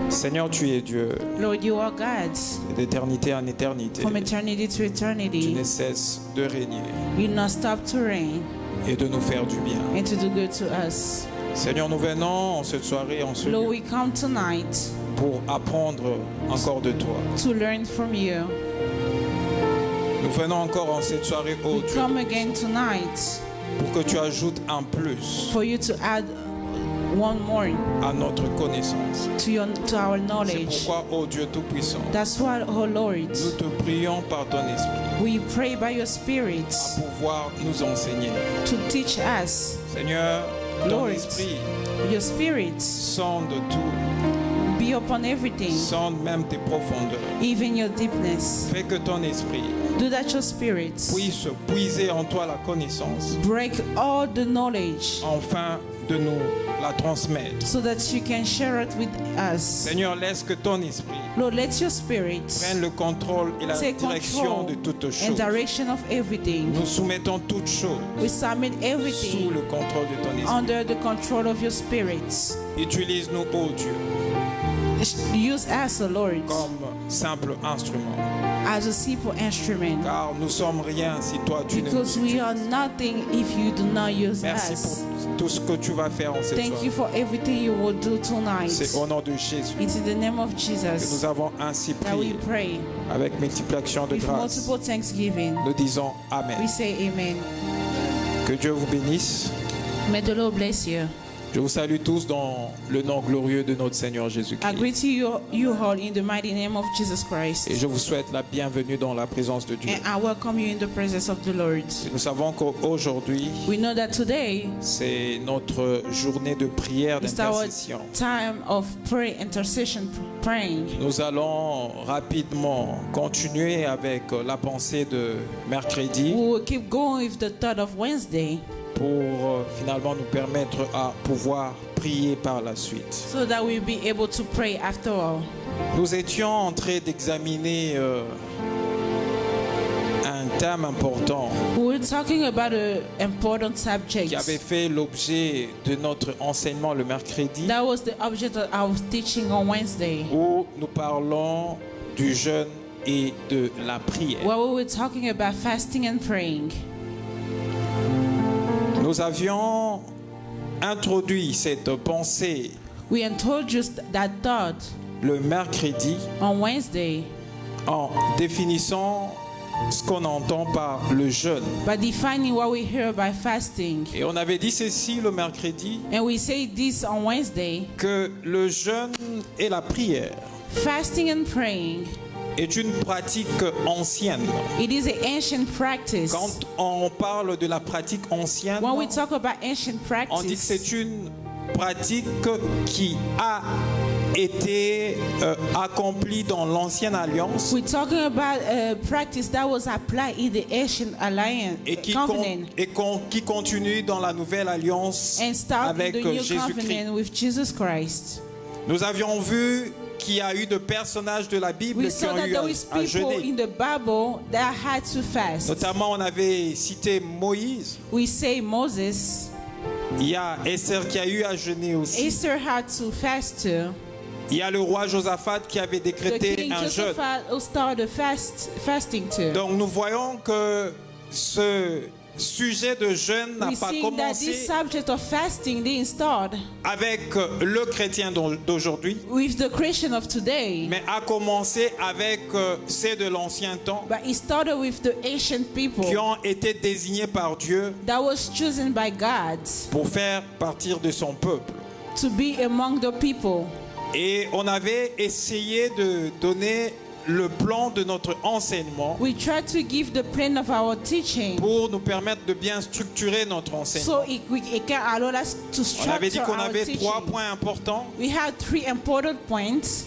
Seigneur, tu es Dieu. Lord, you are God. D'éternité en éternité. From eternity to Tu eternity. ne cesses de régner You not stop to reign et de nous faire du bien. and to do good to us. Seigneur, nous venons en cette soirée, en ce Lord, lieu, we come tonight pour apprendre encore de toi. to learn from you. Nous venons encore en cette soirée, ô We Dieu, come again tonight pour que tu ajoutes un plus for you to add one more à notre connaissance. to our C'est knowledge. pourquoi, ô Dieu Tout-Puissant, That's why, oh Lord, nous te prions par ton esprit we pray by your Spirit à pouvoir nous enseigner. to teach us. Seigneur, ton Lord, esprit your Spirit sonde tout, be upon everything, sonde même tes profondeurs. even your deepness. Fais que ton esprit Do that your Spirit puisse puiser en toi la connaissance, break all the knowledge afin de nous la transmettre. so that you can share it with us. Seigneur, laisse que ton esprit Lord, let your Spirit prenne le contrôle et la take direction control de toutes and choses. direction of everything. Nous soumettons toutes choses We submit sous everything le contrôle de ton esprit. under the control of your Spirit. Utilise-nous, ô Dieu, Use us, O Lord, comme simple instrument, as a simple instrument, car nous sommes rien si toi tu ne nous because we utilises. are nothing if you do not use Merci us. pour tout ce que tu vas faire en cette Thank you soirée. for everything you will do tonight. C'est au nom de Jésus It's in the name of que nous Jesus avons ainsi that we prié pray. avec multiplication de With grâce. multiple thanksgiving, Nous disons we Amen. say amen. Que Dieu vous bénisse. May the Lord bless you. Je vous salue tous dans le nom glorieux de notre Seigneur I Jésus-Christ. greet you all in the mighty name of Jesus Christ. Et je vous souhaite la bienvenue dans la présence de Dieu. And I welcome you in the presence of the Lord. Nous savons qu'aujourd'hui, We know that today c'est notre journée de prière is our d'intercession. time of prayer, intercession, praying. Nous allons rapidement continuer avec la pensée de mercredi We will keep going with the thought of Wednesday pour finalement nous permettre à pouvoir prier par la suite. so that we'll be able to pray after all. Nous étions en train d'examiner un thème important We were talking about an important subject. qui avait fait l'objet de notre enseignement le mercredi, That was the object of our teaching on Wednesday, où nous parlons du jeûne et de la prière. where we were talking about fasting and praying. Nous avions introduit cette pensée We introduced that thought le mercredi on Wednesday en définissant ce qu'on entend par le jeûne. by defining what we hear by fasting. Et on avait dit ceci le mercredi, And we say this on Wednesday, que le jeûne et la prière fasting and praying, est une pratique ancienne. it is an ancient practice. Quand on parle de la pratique ancienne, When we talk about ancient on dit que practice, c'est une pratique qui a été accomplie dans l'ancienne alliance we're talking about a practice that was applied in the ancient alliance et covenant qui continue dans la nouvelle alliance and start avec the new Jésus-Christ. covenant with Jesus Christ. Nous avions vu qu'il y a eu de personnages de la Bible We qui saw ont that eu there was à people jeûner. in the Bible that had to fast. Notamment, on avait cité Moïse. We say Moses, Il y a Esther qui a eu à jeûner aussi. Esther had to fast too. Il y a le roi Josaphat qui avait The décrété king un jeûne. Joseph started fasting too. Donc nous voyons que ce sujet de jeûne n'a We pas see that this commencé subject of fasting didn't start avec le chrétien d'aujourd'hui, with the Christian of today, mais a commencé avec ceux de l'ancien temps but it started with the ancient people qui ont été désignés par Dieu that was chosen by God pour faire partir de son peuple. to be among the people. Et on avait essayé de donner le plan de notre enseignement We try to give the plan of our teaching pour nous permettre de bien structurer notre enseignement. so it can allow us to On avait dit structure qu'on our avait trois teaching. points importants. We had 3 important points.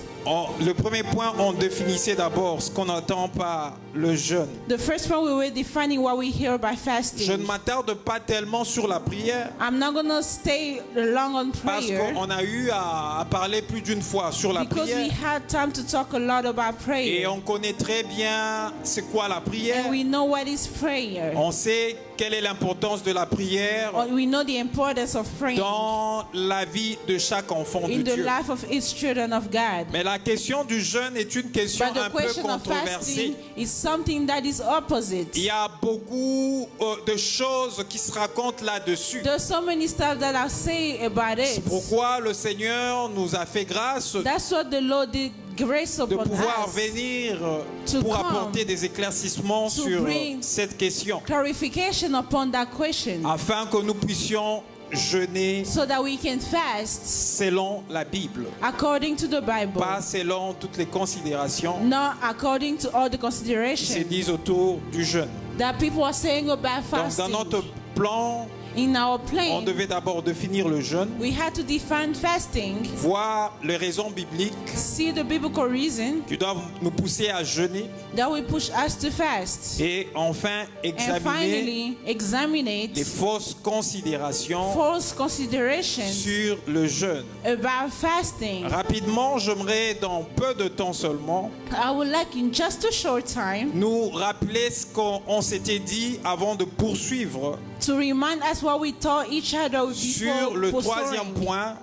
Le premier point, on définissait d'abord ce qu'on entend par le jeûne. The first one, we were defining what we hear by fasting. Je ne m'attarde pas tellement sur la prière I'm not going to stay long on parce prayer qu'on a eu à parler plus d'une fois sur la because we prière had time to talk a lot about et prayer. on connaît très bien c'est quoi la prière. And we know what is prayer. On sait quelle est l'importance de la prière We know the importance of praying dans la vie de chaque enfant de in the Dieu. life of each children of God. Mais la question du jeûne est une question But the un peu question of controversée. fasting is something that is opposite. Il y a beaucoup de choses qui se racontent là-dessus. There's so many stuff that I say about C'est it. pourquoi le Seigneur nous a fait grâce That's what the Lord did grace de upon pouvoir us. venir To pour come, apporter des éclaircissements to sur bring cette question, Clarification upon that question afin que nous puissions jeûner so that we can fast selon la Bible, according to the Bible, pas selon toutes les considérations not according to all the qui se considerations disent autour du jeûne. that people are saying about Donc dans fasting. notre plan, In our on plan, devait d'abord définir le jeûne, we had to define fasting, voir les raisons bibliques see the biblical reason qui doivent nous pousser à jeûner that will push us to fast, et enfin and examiner finally examine les fausses considérations false considerations sur le jeûne. about fasting. Rapidement, j'aimerais dans peu de temps seulement I would like in just a short time nous rappeler ce qu'on s'était dit avant de poursuivre to remind us what we taught each other sur le before troisième pursuing point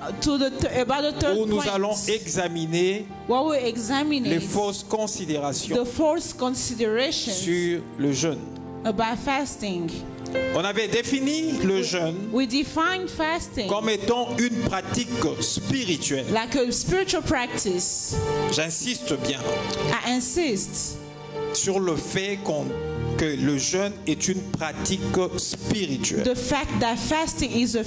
about the third où nous point, allons examiner what we examine les is fausses the considérations false considerations sur le jeûne. about fasting. On avait défini le jeûne We define fasting comme étant une pratique spirituelle. like a spiritual practice. J'insiste bien I insist sur le fait que le jeûne est une pratique spirituelle. the fact that fasting is a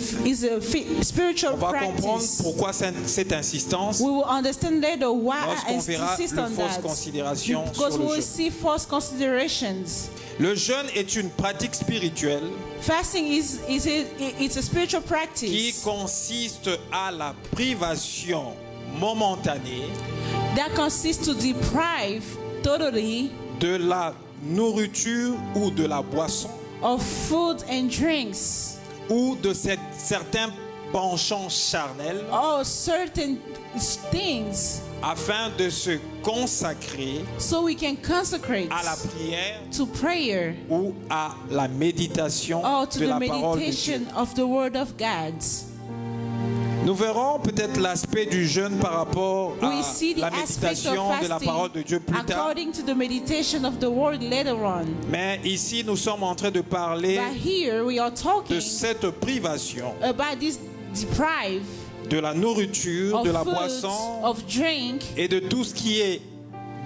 spiritual On va comprendre practice. pourquoi cette insistance We will understand later why I lorsqu'on verra insist les on fausses that. considérations Because sur we le will jeûne. see false considerations. Le jeûne est une pratique spirituelle Fasting it's a spiritual qui practice consiste à la privation momentanée that consists to deprive totally de la nourriture ou de la boisson of food and drinks ou de certains penchants charnels or certain things afin de se consacrer so we can consecrate à la prière to prayer ou à la méditation or to de the la parole de Dieu. meditation of the word of God. Nous verrons peut-être l'aspect du jeûne par rapport à We see the la aspect méditation of de la parole de Dieu fasting plus tard. according to the meditation of the word later on. Mais ici, nous sommes en train de parler But here we are de talking cette privation about this deprive de la nourriture, of de la food, boisson of drink, et de tout ce qui est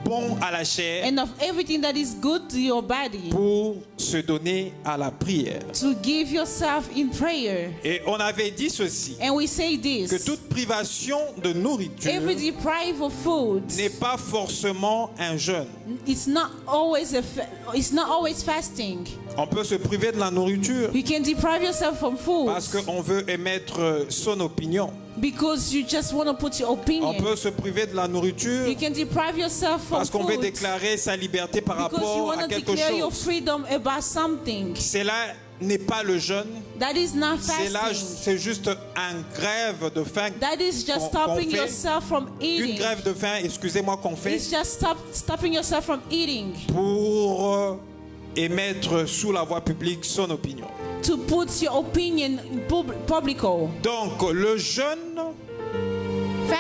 bon à la chair and of everything that is good to your body pour se donner à la prière. to give yourself in prayer. Et on avait dit ceci, And we say que this, toute privation de nourriture every deprive of food, n'est pas forcément un jeûne. it's not always fasting. On peut se priver de la nourriture You can deprive yourself from food parce qu'on veut émettre son opinion. because you just want to put your On opinion. peut se priver de la nourriture You can deprive yourself from parce qu'on veut food déclarer sa liberté par because you rapport want à to quelque declare your chose. freedom about something. Cela n'est pas le jeûne. That is not C'est là, fasting. c'est juste un grève de faim. That is just qu'on stopping fait. yourself from Une eating. grève de faim, excusez-moi, qu'on fait It's just stopping yourself from eating pour émettre sous la voie publique son opinion. to put your opinion in publico. Donc le jeûne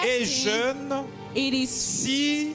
est Fasting, jeûne it is si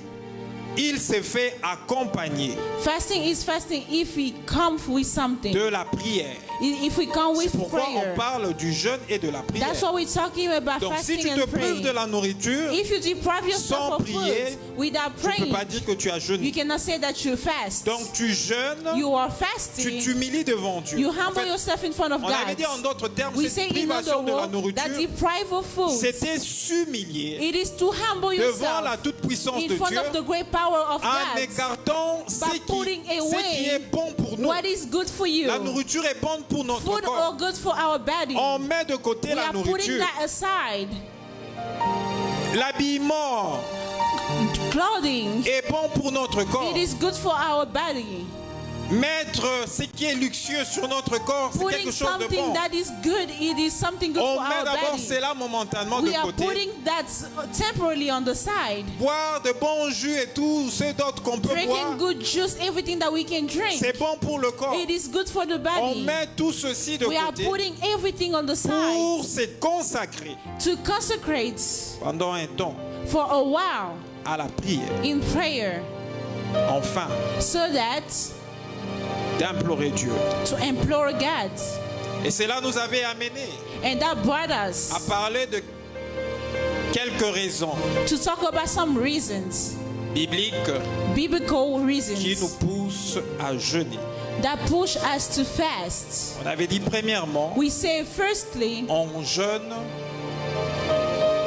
il s'est fait accompagner fasting is fasting if we come with something. de la prière. If we come C'est with pourquoi prayer. on parle du jeûne et de la prière. That's what we're talking about, Donc si fasting tu te and prives praying. de la nourriture, If you deprive sans yourself of prier, food without tu ne peux praying, pas dire que tu as you jeûné. cannot say that you fast. Donc tu jeûnes, You are tu fasting. t'humilies devant Dieu. You En humble fait, yourself in front of on avait dit en God. d'autres termes, We say cette in other privation de la words that nourriture, deprive of food, c'était s'humilier it is to humble devant la yourself toute-puissance in de front Dieu of the great power of en God. écartant ce By putting qui away est bon pour nous. What is good for you? La nourriture est bonne pour notre Food corps. are good for our body. On met de côté We la are putting nourriture. that aside. L'habillement Clothing, est bon pour notre corps. it is good for our body. Mettre ce qui est luxueux sur notre corps, c'est Putting quelque chose de something bon. that is good, it is something good On for met our d'abord body. cela momentanément de We are côté. putting that temporarily on the side. Boire de bons jus et tout ce d'autres qu'on peut boire, Drinking good juice, everything that we can drink. c'est bon pour le corps. It is good for the On body. met tout ceci de We are côté putting everything on the pour side se consacrer to consecrate pendant un temps for a while à la prière. in prayer Enfin, so that d'implorer Dieu. to implore God. Et cela nous avait amené And that brought us à parler de quelques raisons to talk about some reasons, bibliques biblical qui nous reasons poussent à jeûner. that push us to fast. On avait dit premièrement, We say firstly, on jeûne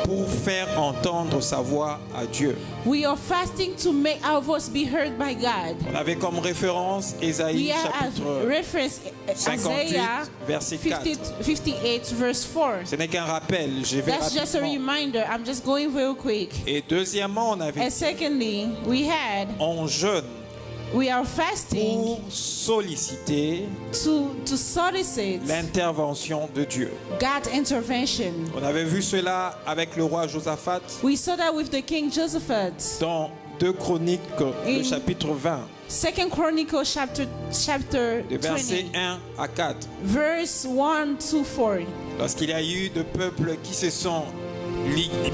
pour faire entendre sa voix à Dieu. we are fasting to make our voice be heard by God. On avait comme référence We Ésaïe are as chapitre. reference 58, Isaiah verset 4. 58 verse 4. Ce n'est qu'un rappel, je vais That's just a rapidement. reminder. I'm just going real quick. Et deuxièmement, on avait And secondly, on jeûne we are fasting pour solliciter to solicit l'intervention de Dieu. God's intervention. On avait vu cela avec le roi Josaphat We saw that with the King Josaphat. dans 2 Chroniques, le In- chapitre 20, Second Chronicles chapter de versets 20, 1 à 4. verse 1 to 4. Lorsqu'il y a eu de peuples qui se sont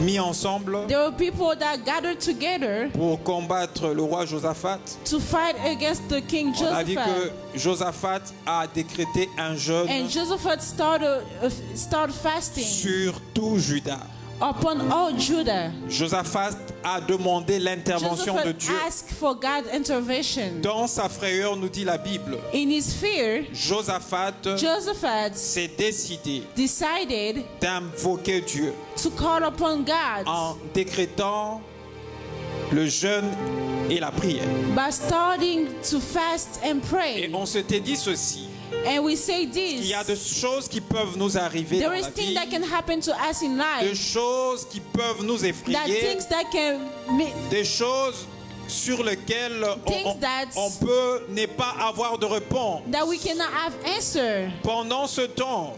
mis ensemble There were people that gathered together pour combattre le roi Josaphat, to fight against the King on a vu Josaphat. que Josaphat a décrété un jeûne And Josaphat started fasting sur tout Juda. upon all Judah. Josaphat a demandé l'intervention de Josaphat Dieu. asked for God's intervention. Dans sa frayeur, nous dit la Bible, In his fear, Josaphat Josaphat s'est décidé decided d'invoquer Dieu to call upon God en décrétant le jeûne et la prière. by starting to fast and Et pray. on s'était dit ceci, And we say il y a this. des choses qui peuvent nous arriver dans There is la things vie, that can happen to us in des life. choses qui peuvent nous That effrayer, things that can des choses sur lesquelles Things that- on peut ne pas avoir de réponse. that we cannot have answer Pendant ce temps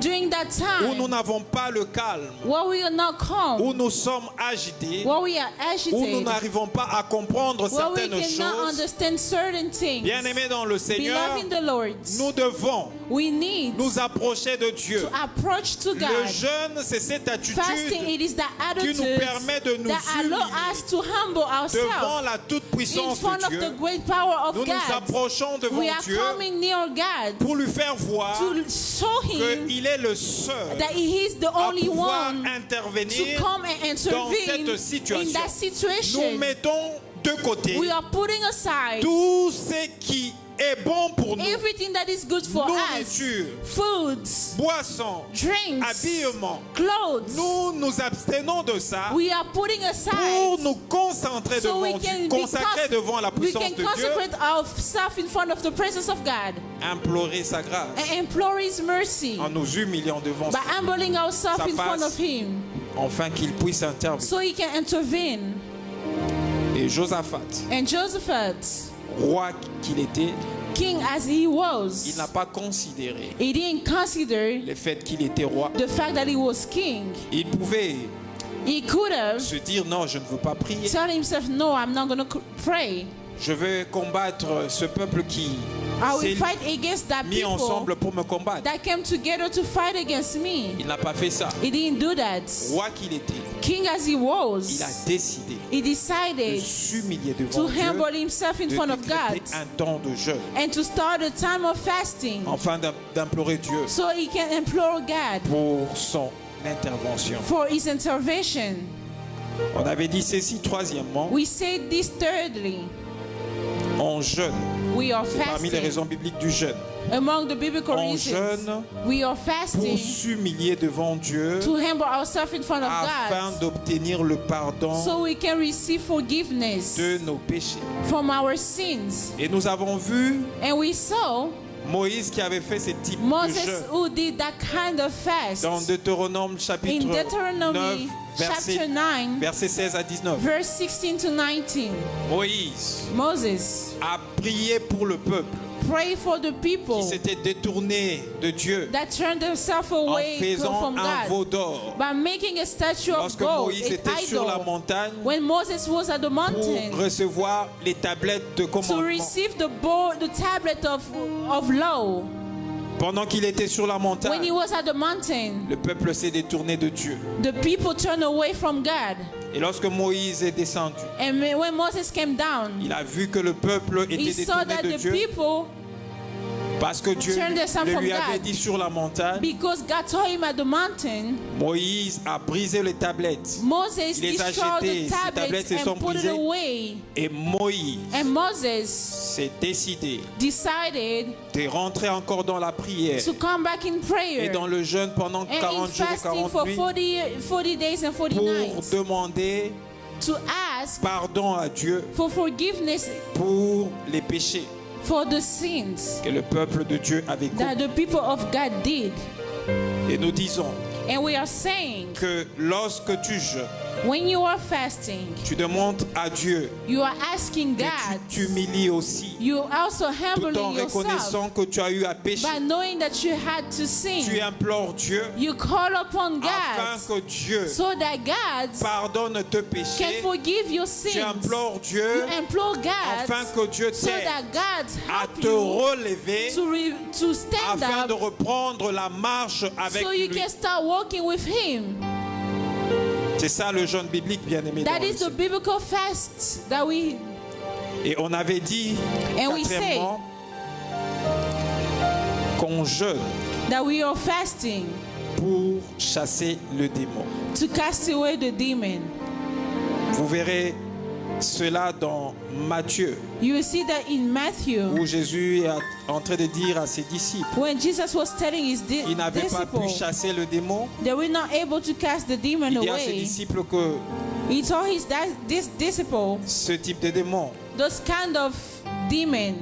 during that où nous time n'avons pas le calme, where we are not calm, où nous sommes agités, where we are où nous agitated, n'arrivons pas à comprendre where we certaines cannot choses, understand certain things. bien-aimés dans le Seigneur, Beloved in the Lord, nous devons we need nous approcher de Dieu. to approach to Le God. jeûne, c'est cette Fasting, attitude it is the qui nous attitude permet de nous that allow humilier us to humble devant ourselves la in toute-puissance front de of Dieu. the great power of Nous nous God. approchons devant We are Dieu coming near God pour lui faire voir to show Him qu'il est le seul that He is the à only pouvoir one to intervenir. come and intervene cette situation. in that Nous situation. mettons de côté We are putting aside tout ce qui est bon pour nous. everything that is good for us. Nourriture, Foods, boissons, drinks, habillement. clothes. Nous nous abstenons de ça We are putting aside pour nous concentrer so we devant can Dieu, be consacrer devant la we puissance can de Dieu, consecrate ourselves in front of the presence of God implorer sa grâce and implore His mercy en nous humiliant devant by sa humbling ourselves Sa in front face. of Him afin qu'il puisse intervenir. so He can intervene. Et Josaphat, And Josaphat, roi qu'il était, king as he il was, n'a pas considéré he didn't consider le fait qu'il était roi. the fact that he was king. Il pouvait He could have se dire non, je ne veux pas prier. tell himself, no, I'm not going to pray. Je vais combattre ce peuple qui I will s'est fight against that mis people ensemble pour me combattre. that came together to fight against me. Il n'a pas fait ça. He didn't do that. Roi qu'il était, King as he il a was, décidé he de decided s'humilier to devant Dieu, humble himself in de front of God décréter un temps de jeûne, and to start a time of fasting afin d'implorer Dieu so he can implore God pour son intervention. for his intervention. On avait dit ceci troisièmement, We say this thirdly. on jeûne. We are Parmi les fasting. raisons bibliques du jeûne, Among the biblical on reasons, jeûne we are pour fasting s'humilier devant Dieu to humble ourselves in front of afin God d'obtenir le pardon so we can receive forgiveness de nos péchés. from our sins. Et nous avons vu And we saw Moïse qui avait fait ce type de Moses jeûne who did that kind of fast dans Deutéronome in chapitre 9, Deuteronomy chapter 9, versets 16 à 19. verse 16 to 19. Moïse Moses a prié pour le peuple pray for the people qui s'étaient détournés de Dieu that turned themselves en away faisant from un God veau d'or. by making a statue of Lorsque gold, Moïse an était sur la idol. montagne When Moses was at the pour mountain recevoir les tablettes de to commandement, receive the tablet of law, pendant qu'il était sur la when montagne, he was at the mountain, le peuple s'est détourné de Dieu. the people turned away from God. Et lorsque Moïse est descendu, And when Moses came down, il a vu que le peuple he était saw détourné that de the Dieu people, parce que Dieu turned themselves le from lui avait God. dit sur la montagne. because God told him at the mountain, Moïse a brisé les tablettes Moses Il les a destroyed jetées. the Ces tablettes tablets se sont and put it brisées. away. et Moïse And Moses s'est décidé decided de rentrer encore dans la prière to come back in et prayer dans le jeûne pendant and in 40 jours et fasting 40 for nuits 40 days and 40 pour nights demander to ask pardon à Dieu for forgiveness pour les péchés for the sins que le peuple de Dieu avait that commis. the people of God did. Et nous disons And we are saying, que lorsque tu jeûnes, when you are fasting, tu demandes à Dieu you are asking que God, tu t'humilies aussi, you also tout en humbling yourself reconnaissant que tu as eu à pécher. by knowing that you had to Tu sin. implores Dieu You call upon afin God que Dieu so that God pardonne tes can péchés. forgive your Tu sins. implores You Dieu implore afin God que Dieu so t'aide that God à help te you relever to stand afin de up reprendre la marche avec so you lui. can start walking with Him. C'est ça le jeûne biblique, bien-aimé. That dans le is the Seigneur. biblical fast that we Et on avait dit, And we quatrièmement, qu'on jeûne are fasting pour chasser le démon. to cast away the demon. Vous verrez cela dans Matthieu, You will see that in Matthew, où Jésus est en train de dire à ses disciples when Jesus was telling his qu'ils n'avaient pas pu disciples chasser le démon. they were not able to cast the demon Il dit à ses away, disciples que he told this disciple, ce type de démon those kind of demon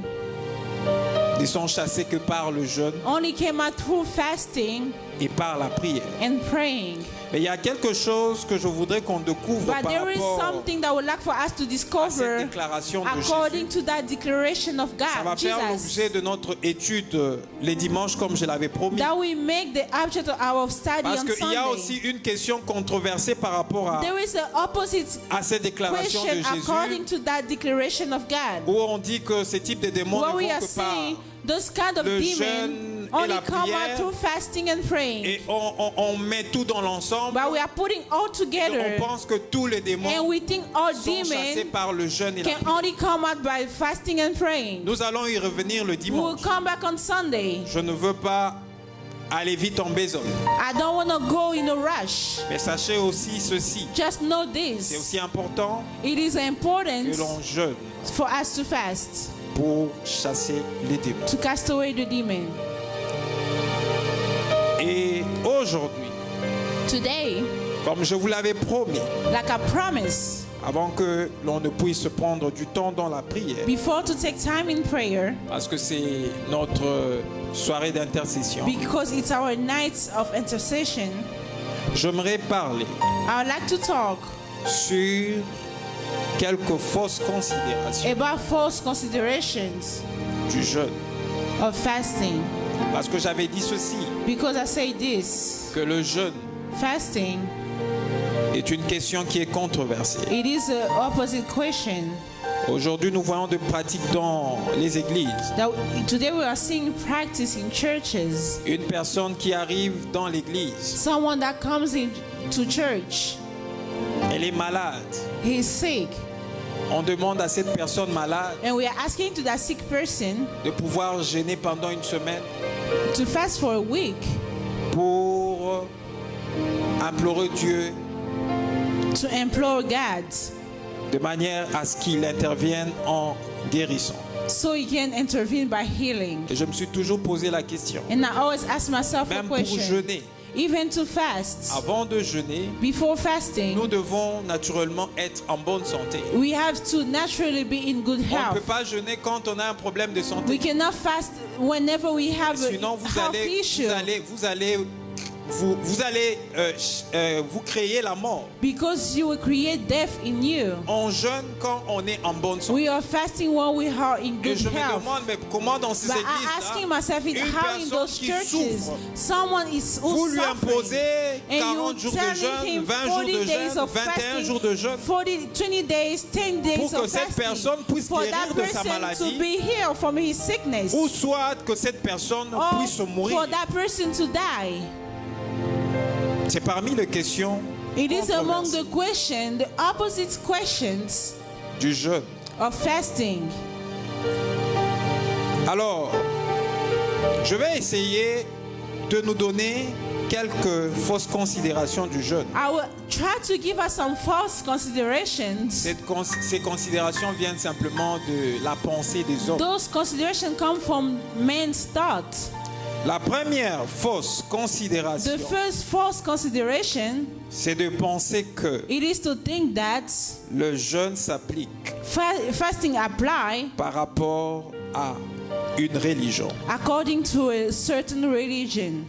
ne sont chassés que par le jeûne only came out through fasting et par la prière. and praying. Mais il y a quelque chose que je voudrais qu'on découvre But par there is rapport something that would like for us to à cette discover déclaration de Jésus. according to that declaration of Ça va God, faire Jesus, l'objet de notre étude les dimanches comme je l'avais promis. that we make the object of our study Parce on qu'il y a Sunday. aussi une question controversée par rapport There is an opposite à cette déclaration de question according Jésus to that declaration of God. où on dit que ce type de démons What ne we vont are que par saying, those kind of le demons jeûne et only la come prière. out through fasting and praying. et on met tout dans l'ensemble. But we are putting all Et together, on pense que tous les démons and we think all sont chassés demons par le jeûne et la can prière. only come out by fasting and praying. Nous allons y revenir le We will dimanche. come back on Sunday. Je ne veux pas aller vite en besogne. I don't want to go in a rush. Mais sachez aussi ceci. Just know C'est this. aussi important It is important que l'on jeûne for us to fast, pour chasser les démons. to cast away the demon. Et aujourd'hui, Today, comme je vous l'avais promis, like I promised, avant que l'on ne puisse prendre du temps dans la prière, before to take time in prayer, parce que c'est notre soirée d'intercession, because it's our nights of intercession, j'aimerais parler I would like to talk sur quelques fausses considérations about false considerations du jeûne. of fasting. Parce que j'avais dit ceci, Because I say this, que le jeûne fasting, est une question qui est controversée. it is an opposite question. Aujourd'hui, nous voyons de pratiques dans les églises. That today we are seeing practice in churches. Une personne qui arrive dans l'église, Someone that comes into church, elle est malade. he is sick, On demande à cette personne malade and we are asking to that sick person de pouvoir jeûner pendant une semaine to fast for a week pour implorer Dieu to implore God de manière à ce qu'il intervienne en guérissant. so he can intervene by healing. Et je me suis toujours posé la question, And I always ask myself a même pour question. jeûner, Even to fast, avant de jeûner, before fasting, nous devons naturellement être en bonne santé. we have to naturally be in good On ne peut health. pas jeûner quand on a un problème de We santé. cannot fast whenever we have Sinon, a health issue. vous allez vous créer la mort. Because you will create death in you. On jeûne quand on est en bonne santé. We are fasting when we are in Et good je me health. demande, mais comment dans ces But I asking myself, églises-là, une how in personne those qui churches, souffre, someone is vous who's lui suffering, imposez and 40 you jours de telling jeûne, him 20 jours 40 de days jeûne, of 21 fasting, jours de jeûne, 20 days, 10 days pour que of cette fasting, personne puisse for guérir that de sa person maladie, to be healed from his sickness, ou soit que cette personne or puisse mourir. for that person to die. C'est parmi les questions It is among controversées the question, the opposite questions du jeûne. of fasting. Alors, je vais essayer de nous donner quelques fausses considérations du jeûne. I will try to give us some false considerations. Ces considérations viennent simplement de la pensée des hommes. Those considerations come from men's thoughts. La première fausse The considération, first false consideration, c'est de penser que it is to think that le jeûne s'applique fasting apply par rapport à une religion. according to a certain religion.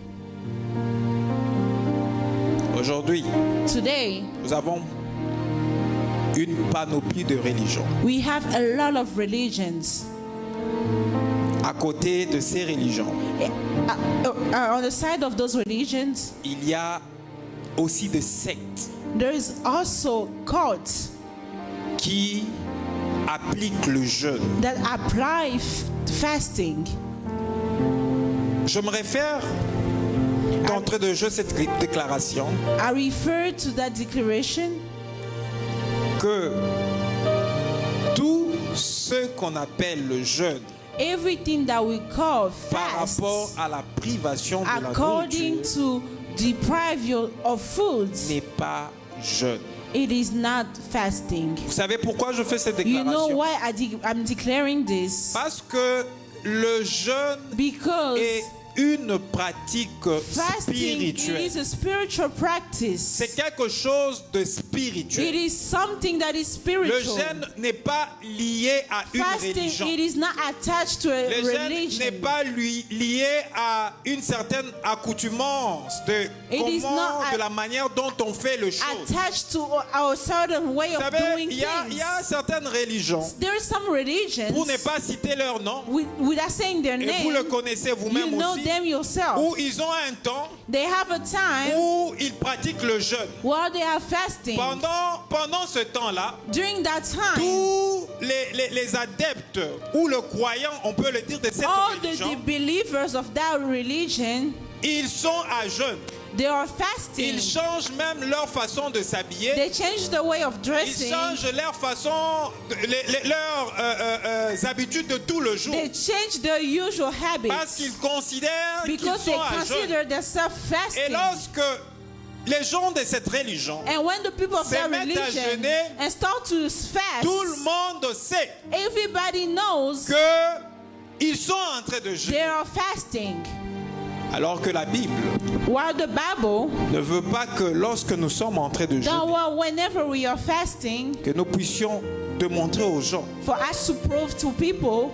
Aujourd'hui, Today, nous avons une panoplie de religions. we have a lot of religions. À côté de ces religions, On the side of those religions, il y a aussi des sectes there is also cults qui appliquent le jeûne. that apply fasting. Je me réfère d'entrée de jeu cette déclaration I refer to that declaration que tout ce qu'on appelle le jeûne everything that we call par fast rapport à la privation de la according nourriture to deprive you of foods, n'est pas jeûne. it is not fasting. Vous savez pourquoi je fais cette You know déclaration? why I'm declaring this? Parce que le jeûne Because est une pratique fasting spirituelle. is a spiritual practice. C'est quelque chose de It spirituel. is something that is Le spiritual. jeûne n'est pas lié à une Fasting, religion. it is not attached to a Le jeûne religion. n'est pas lié à une certaine accoutumance de It is comment, not de la manière dont on fait le chose. Attached to our certain way Vous of savez, doing il y things. a certaines religions, There are some religions, pour ne pas citer leur nom, without saying their et vous le name, connaissez you vous-même know aussi, them yourself. où ils ont un temps They have a time où ils pratiquent le jeûne. while they are fasting. Pendant ce temps-là, During that time, tous les adeptes ou le croyant, on peut le dire, de cette all the religion, believers of that religion, ils sont à jeûne. they are fasting. Ils changent même leur façon de s'habiller. They change the way of Ils dressing. changent leur façon, leurs habitudes de tout le jour. They change their usual Parce habits qu'ils considèrent qu'ils because they sont à jeûne. consider themselves Et fasting. lorsque les gens de cette religion, And when the people of se that mettent à religion jeûner, and start to fast, tout le monde sait everybody knows qu'ils sont en train de they jeûner. are fasting. Alors que la Bible While the Bible, ne veut pas que lorsque nous sommes en train de that jeûner, whenever we are fasting, que nous puissions démontrer aux gens for us to prove to people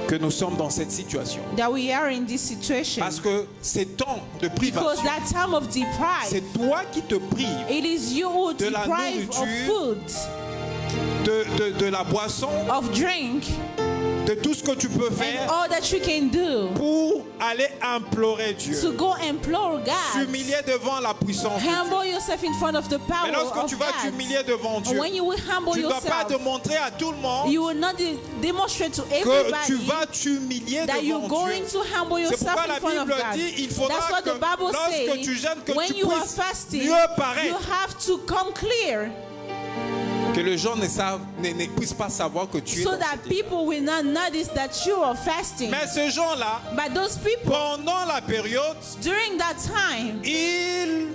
que nous sommes dans cette situation. that we are in this situation. Parce que ces temps de Because privation, that time of deprive, c'est toi qui te prives it is you who de la deprive of nourriture, food, de la boisson, of drink, de tout ce que tu peux and faire all that you can do pour aller implorer to Dieu. go implore God. S'humilier devant la puissance de Dieu. Humble yourself in front of the power Mais lorsque of tu vas God. t'humilier devant And Dieu, when you will humble tu ne dois pas yourself, démontrer à tout le monde you will not demonstrate to que tu everybody vas t'humilier that you're devant going Dieu. to humble C'est yourself pourquoi in la front of Bible God. dit il faudra That's what que the Bible lorsque tu says. jeûnes, que When tu you are puisses fasting, mieux you paraître. have to come clear Que les gens ne puissent pas savoir que tu es so dans that cet état. people will not notice that you are fasting. Mais ces gens-là, But those people, pendant la période, during that time, ils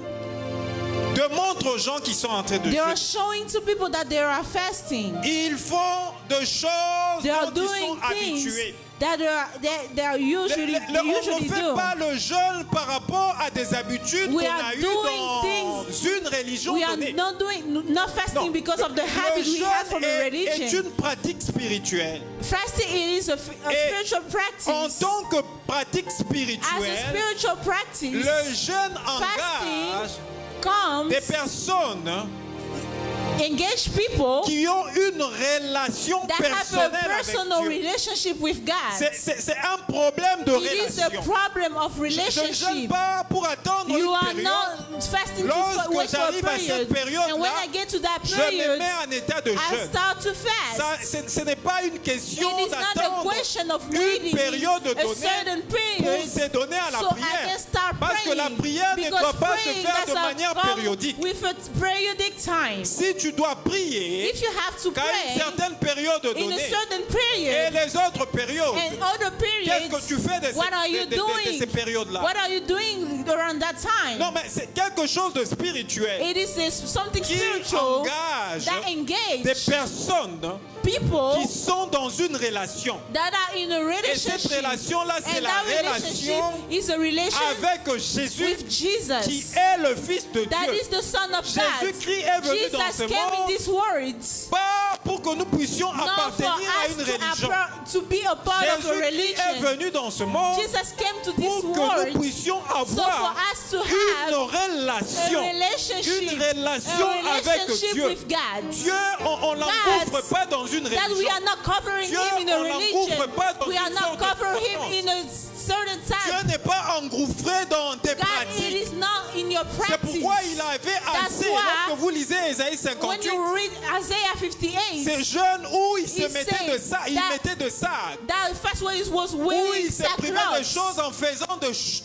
Démontre aux gens qui sont en train de They are jeûner. showing to people that they are fasting. Ils font des choses They are dont ils doing sont things habitués. that they are usually On ne fait do. pas le jeûne par rapport à des habitudes We qu'on are a eues doing dans things- une religion We are donnée. not fasting Non, because of the le habit we have from jeûne the est religion. une pratique spirituelle. Fasting it is a Et spiritual en practice. tant que pratique As a spirituelle, spiritual practice, le jeûne engage fasting comes, des personnes engage people qui ont une relation that have a personnelle avec personal Dieu. relationship with God. C'est un problème de It is a relation. problem of Je ne jeûne relationship. pas pour attendre You une are période. not fasting Lorsque to wait for a j'arrive à cette period. And when période-là, I get to that je me period, mets en état de I jeûne. start to fast. Ce n'est pas une question It is not a d'attendre question of une waiting période a donnée certain pour period se donner à la so I prière. can start Parce que la praying. prière ne Because doit pas se praying faire de does not manière come périodique. with a periodic time. Si tu dois prier If you have to qu'à une pray certaine période in a donnée certain et period les autres périodes, and other qu'est-ce que periods, tu fais de what are you de doing? ces périodes-là? What are you doing around that time? Non, mais c'est quelque chose de spirituel It is something qui spiritual engage that des engage personnes people qui sont dans une relation. that are in a Et cette relationship. relation-là, c'est And la that relation relationship is a relation avec Jésus with Jesus. qui est le Fils de That Dieu. is the Son of God. Jésus-Christ est venu dans Jesus ce came in monde these words pas pour que nous puissions not for appartenir à une us religion. to be a part of a Jésus-Christ est religion. venu dans ce monde Jesus came to pour these que nous words puissions so for avoir us to une have relation, a relationship, une relation avec relationship Dieu. with God. Dieu, on l'engouffre pas dans une That we religion. are not covering Dieu, him in a on l'engouffre religion. pas dans We are une not sorte de covering him croyance. in a certain Dieu time. n'est pas engouffré dans tes God, it pratiques. is not in your C'est practice. pourquoi il avait assez. why Lorsque vous lisez Ésaïe When 58, you read Isaiah 58, ces jeunes où ils se He mettaient de said ça, ils that- mettaient de ça. that first one was Où wearing ils se privaient de sackcloth. choses en faisant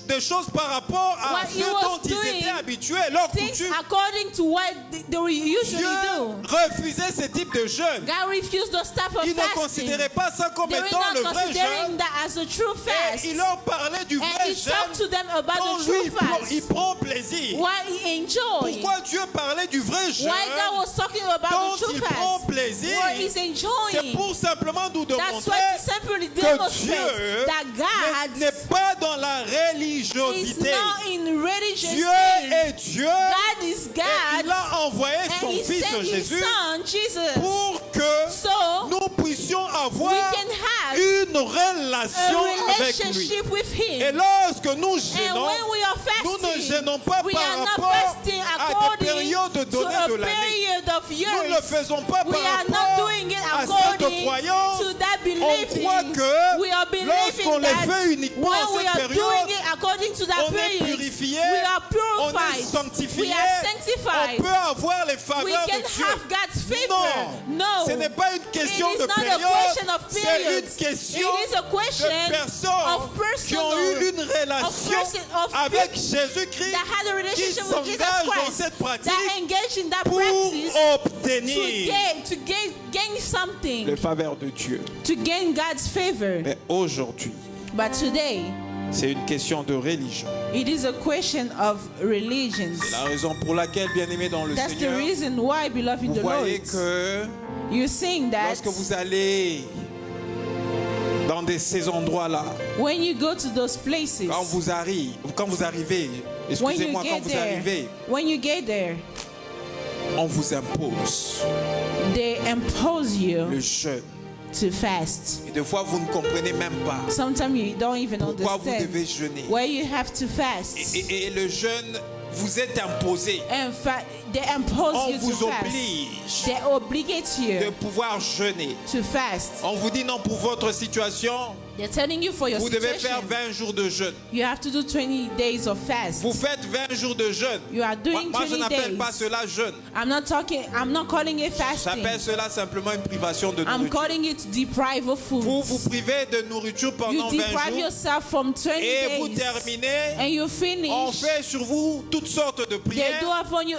des choses par rapport à What he ce was dont ils doing, étaient habitués, leur Things coutume. according to what they usually do. Dieu refusait ce type de jeûne. God refused those type of Il ne fasting. considérait pas ça comme They were étant le not vrai considering jeûne. that as a true fast. Et il leur parlait du And vrai he talked to jeûne them about dont the lui, true fast. il prend plaisir. Why he enjoyed. Pourquoi Dieu parlait du vrai jeûne Why God was talking about dont the true il prend fast. plaisir? What he's C'est enjoying. pour simplement nous That's démontrer what he simply que demonstrates Dieu that God n'est pas dans la is religiosité. not in religious Dieu things. est Dieu God is et God. il a envoyé And son he Fils sent his Jésus son, Jesus, pour que so nous puissions avoir we can have une a relation avec lui. relationship with him. Et lorsque nous And gênons, when we are nous ne fasting, gênons pas we par are not rapport fasting à des according périodes to données a de l'année. period of Nous years. ne le faisons pas We par are not rapport doing it à cette according croyance. to that On believing. croit que We are lorsqu'on believing les that fait uniquement when en we cette are période, doing it according to that on est period, purifié, we are on est purified, sanctifié, we are on sanctified. peut avoir les We faveurs can de Dieu. have God's favor. Non, No, ce n'est pas une question it is de not a période, question of c'est periods. une question It is a question de personnes of qui ont personal, eu une relation of avec people Jésus-Christ, that had a qui relationship with Jesus s'engagent dans Christ, cette pratique that engage in that pour practice obtenir to gain something, les faveurs de Dieu. to gain God's favor. Mais aujourd'hui, But today, c'est une question de religion. it is a question of religions. C'est la raison pour laquelle, bien-aimés dans le That's the Seigneur, reason why, beloved in vous the voyez Lord, que you're seeing that lorsque vous allez dans ces endroits-là, when you go to those places, quand vous arrivez, when you excusez-moi, quand get vous there, arrivez, when you get there, on vous impose they impose you le jeûne. to fast. Et des fois, vous ne comprenez même pas Sometimes you don't even pourquoi vous understand devez jeûner. where you have to fast. Et le jeûne vous est imposé. In fact, they impose On you vous to fast. oblige They obligate de you pouvoir jeûner. to fast. On vous dit non, pour votre situation, They're telling you for your vous devez faire situation, 20 jours de jeûne. you have to do 20 days of fast. Vous faites 20 jours de jeûne. You are doing Moi, je 20 n'appelle days. pas cela jeûne. I'm not calling it fasting. J'appelle cela simplement une privation de I'm nourriture. calling it deprive of food. Vous vous privez de nourriture You pendant 20 deprive jours yourself from 20 et vous days. terminez. And you On finish. fait sur vous toutes sortes de They prières, do upon you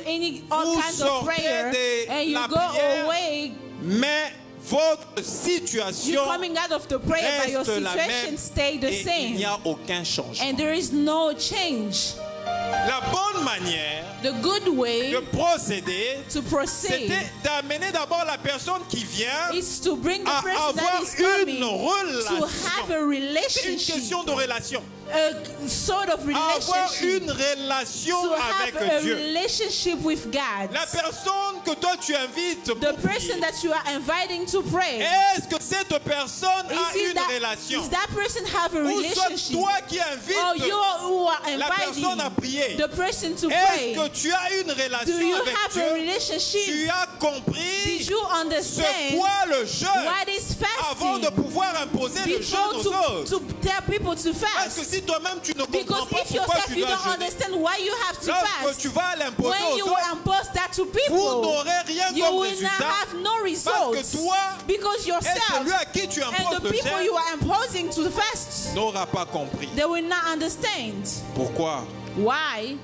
all Vous kinds of sortez prayer. de And you la go prière. away. mais votre You situation coming out of the prayer, but your reste la même situation stay the et il same. n'y a aucun changement. And there is no change. La bonne manière, The good way de procéder, to proceed c'était d'amener d'abord la personne qui vient is to bring the à person that avoir is coming une to have relation. a C'est une relationship, question de relation. a sort of Avoir relationship, une relation to avec have a Dieu. relationship with God. La personne que toi tu invites The pour prier, person that you are inviting to pray, est-ce que cette personne a une relation? is that person have a Ou soit relationship? toi qui Or invites you who are la personne à inviting prier, the person to est-ce pray? que tu as une Do relation you avec have a Dieu? relationship? Tu as compris Did you ce understand quoi le jeûne what is avant de fasting pouvoir imposer le jeûne aux before autres? to tell people to Parce que fast? si toi-même tu ne Because comprends pas if pourquoi yourself tu you dois don't jeûner, understand why you have to lorsque fast, tu vas l'imposer when aux you autres, impose that to vous people, n'aurez rien you comme will not résultat. have no Parce que results. toi Because et yourself celui à qui tu and imposes the le people jeûne you are imposing to fast, n'aura pas compris they will not understand pourquoi why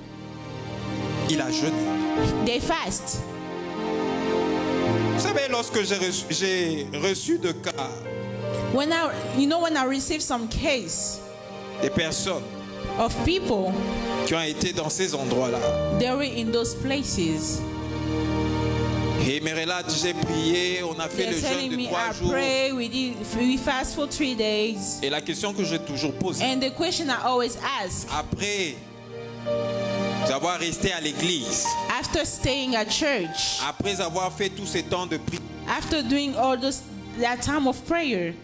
il a jeûné. they fast. Vous savez, lorsque j'ai reçu de cas When I receive some case des personnes of people, qui ont été dans ces endroits-là, they were in those places. et Merela, j'ai prié, on a fait They're le jeûne telling de me, 3 I jours. pray, we fast for 3 days. Et la question que j'ai toujours posée, And the question I always ask, après avoir resté à l'église, after staying at church, après avoir fait tout ce temps de prière, after doing all that time of prayer,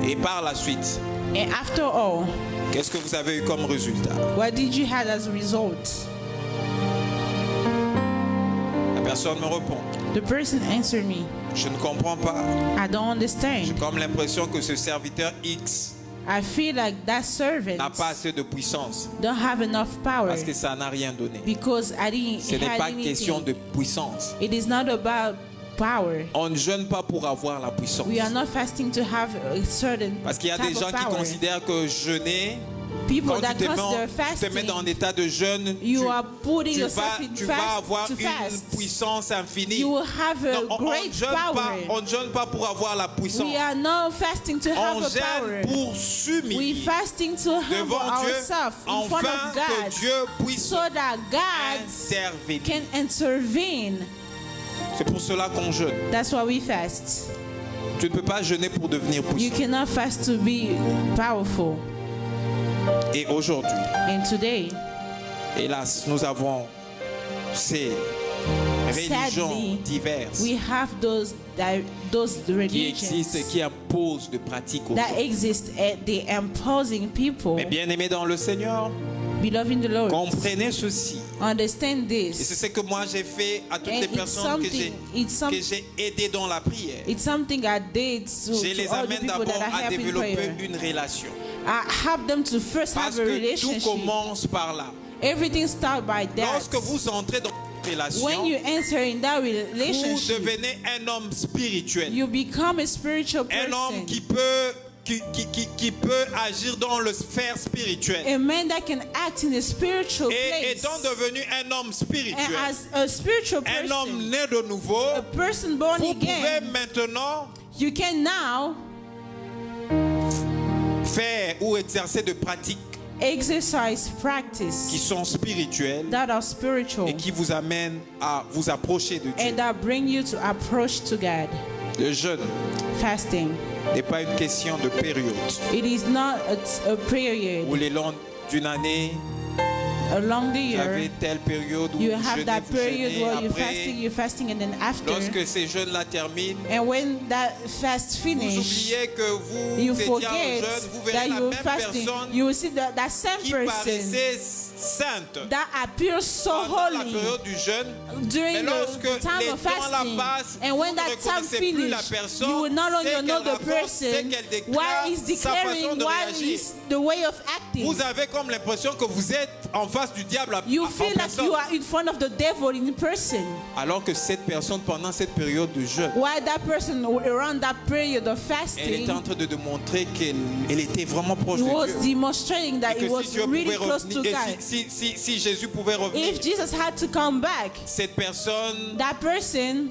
et par la suite, and after all, qu'est-ce que vous avez eu comme résultat? what did you have as a result? La personne me répond, The person answered me, je ne comprends pas. I don't J'ai understand. comme l'impression que ce serviteur X I feel like that servant n'a pas assez de puissance don't have enough power parce que ça n'a rien donné. because I didn't Ce n'est have pas question anything. de puissance. It is not about power. On ne jeûne pas pour avoir la puissance. We are not fasting to have a certain Parce qu'il y a type des gens of qui power. considèrent que jeûner, People quand that tu te consider mets dans un fasting, état de jeûne, you are putting tu yourself vas, in tu vas avoir fast to une fast. puissance infinie. You will have a Non, great power. on ne jeûne pas pour avoir la puissance. We are not fasting to have On a jeûne power. pour We s'humilier fasting to humble devant Dieu, ourselves in front afin of que God, Dieu puisse so that God intervenir. can intervene. C'est pour cela qu'on jeûne. That's why we fast. Tu ne peux pas jeûner pour devenir You puissant. cannot fast to be powerful. Et aujourd'hui, And today, hélas, nous avons ces religions sadly, diverses we have those qui religions existent et qui imposent de pratiques aux that autres. exist and they imposing people. Mais bien aimés dans le Seigneur, Beloved in the Lord, comprenez ceci. understand Et c'est this. ce que moi j'ai fait à toutes And les it's personnes something- que j'ai aidées dans la prière. It's something I did Je les to all the amène people d'abord that I à help in développer prayer. une relation. I help them to first Parce have a que tout relationship. commence par là. Everything starts by that. Lorsque vous entrez dans une relation, When you enter in that vous relationship, devenez un homme spirituel. you become a spiritual Un homme person. qui peut agir dans le sphère spirituel. A man that can act in a spiritual Et place. étant devenu un homme And spirituel, as a spiritual un person, homme né de nouveau, a person born vous pouvez again, maintenant you can now faire ou exercer de pratiques exercise qui practice sont spirituelles that are spiritual et qui vous amènent à vous approcher de Dieu. and that bring you to approach to God. Le jeûne Fasting. n'est pas une question de période It is not a où period. les longs d'une année, Along the vous avez year, telle période où you vous have jeûnez, that vous period jeûnez. where Après, you're fasting, and then after, lorsque ces jeûnes-là terminent, and when that fast vous finish, oubliez que vous you étiez en forget jeûne, vous verrez that la you're même fasting. personne You will see that same qui person paraissait sainte that appears so pendant la holy période du jeûne, mais during lorsque the time les of temps la fasting, passent, and vous when ne that time reconnaissez plus la finish, personne, you will no c'est longer know qu'elle the raconte, c'est person, qu'elle déclare what is sa façon declaring, de what réagir. is the way of acting. Vous avez comme l'impression que vous êtes en face du diable You en feel like personne. you are in front of the devil in person. Alors que cette personne, pendant cette période de jeûne, While that person around that period of elle fasting, était en train de démontrer qu'elle était vraiment proche he de was Dieu. demonstrating that Et he que was si Dieu really pouvait close to revenir, God. et si Jésus pouvait revenir, If Jesus had to come back, cette personne that person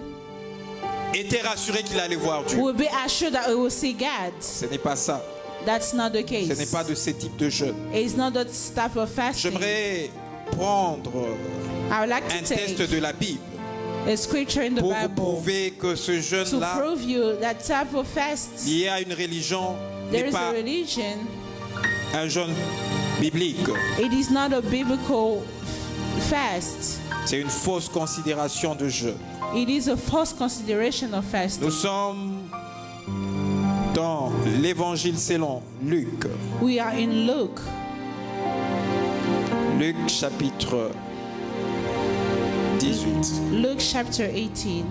était rassurée qu'il allait voir Dieu. will be assured that he will see God. Ce n'est pas ça. That's not the Ce n'est case. pas de ce type de jeûne. It's not that type of fasting. J'aimerais prendre I would like un to test take de la Bible a scripture in the pour vous Bible prouver que ce to jeûne-là prove you that type of fast. lié à une religion There n'est is a pas religion. un jeûne biblique. It is not a biblical fast. C'est une fausse considération de jeûne. It is a false consideration of fasting. Nous sommes dans l'évangile selon Luc. We are in Luke. Luc chapitre 18. Luke chapter 18.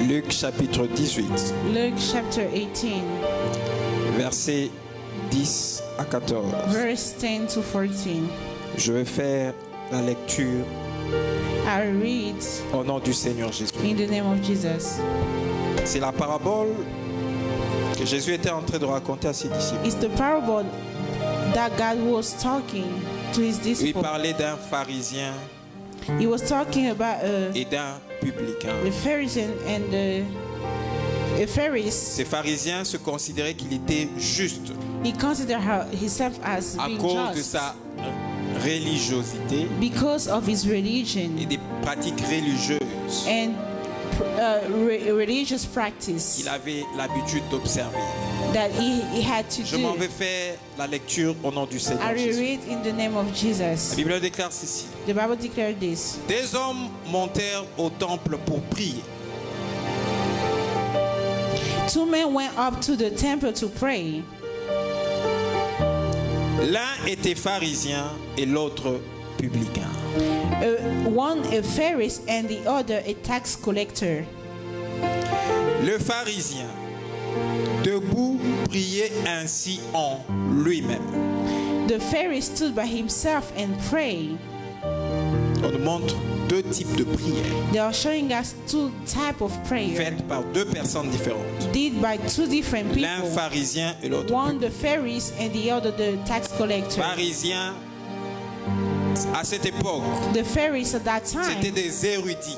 Luc chapitre 18, Luke chapter 18, versets 10 à 14. verse 10 to 14. Je vais faire la lecture I read au nom du Seigneur Jésus. in the name of Jesus. C'est la parabole que Jésus était en train de raconter à ses disciples. It's the parable that God was talking to his Il disciples. parlait d'un pharisien He was talking about et d'un publicain. the Pharisee and a Pharisee. Ces pharisiens se considéraient qu'il était juste He considered himself as à being cause de just sa religiosité because of his religion et des pratiques religieuses and religious practice qu'il avait l'habitude d'observer. that he had to Je m'en do. vais faire la lecture au nom du Seigneur I will Jésus. read in the name of La Jesus. Bible déclare ceci. The Bible declared this. Des hommes montèrent au temple pour prier. Two men went up to the temple to pray. L'un était pharisien et l'autre publicain. One a Pharisee and the other a tax collector. Le pharisien, debout, priait ainsi en lui-même. The Pharisee stood by himself and prayed. On nous montre deux types de prières They are showing us two types of prayer faites par deux personnes différentes. did by two different L'un people. pharisien et l'autre One the Pharisee and the other the tax collector. pharisien. À cette époque, The Pharisees at that c'était time, des érudits,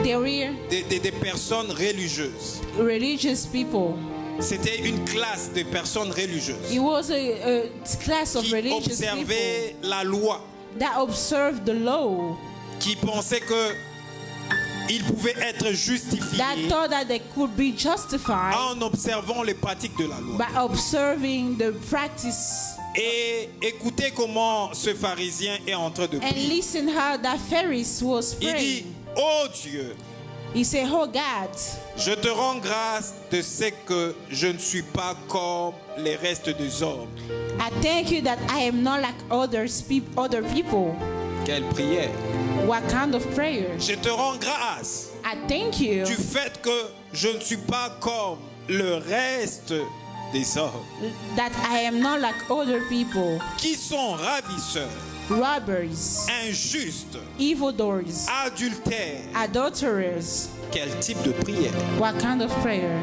they were des personnes religieuses. religious people. C'était une classe de personnes religieuses It was a class of qui religious people observaient la loi, that observed the law, qui pensaient que ils pouvaient être justifiés that thought that they could be justified en observant les pratiques de la loi. by observing the practice. Et écoutez comment ce pharisien est en train de And prier. listen how that Pharisee was Il dit, praying. oh Dieu, He said, "Oh God, je te rends grâce de ce que je ne suis pas comme les restes des hommes. I thank you that I am not like other people." Quelle prière. What kind of prayer? Je te rends grâce I thank you du fait que je ne suis pas comme le reste des hommes that I am not like other people, qui sont ravisseurs, robbers, injustes, evildoers, adultères. adulterers. Quel type de prière? What kind of prayer?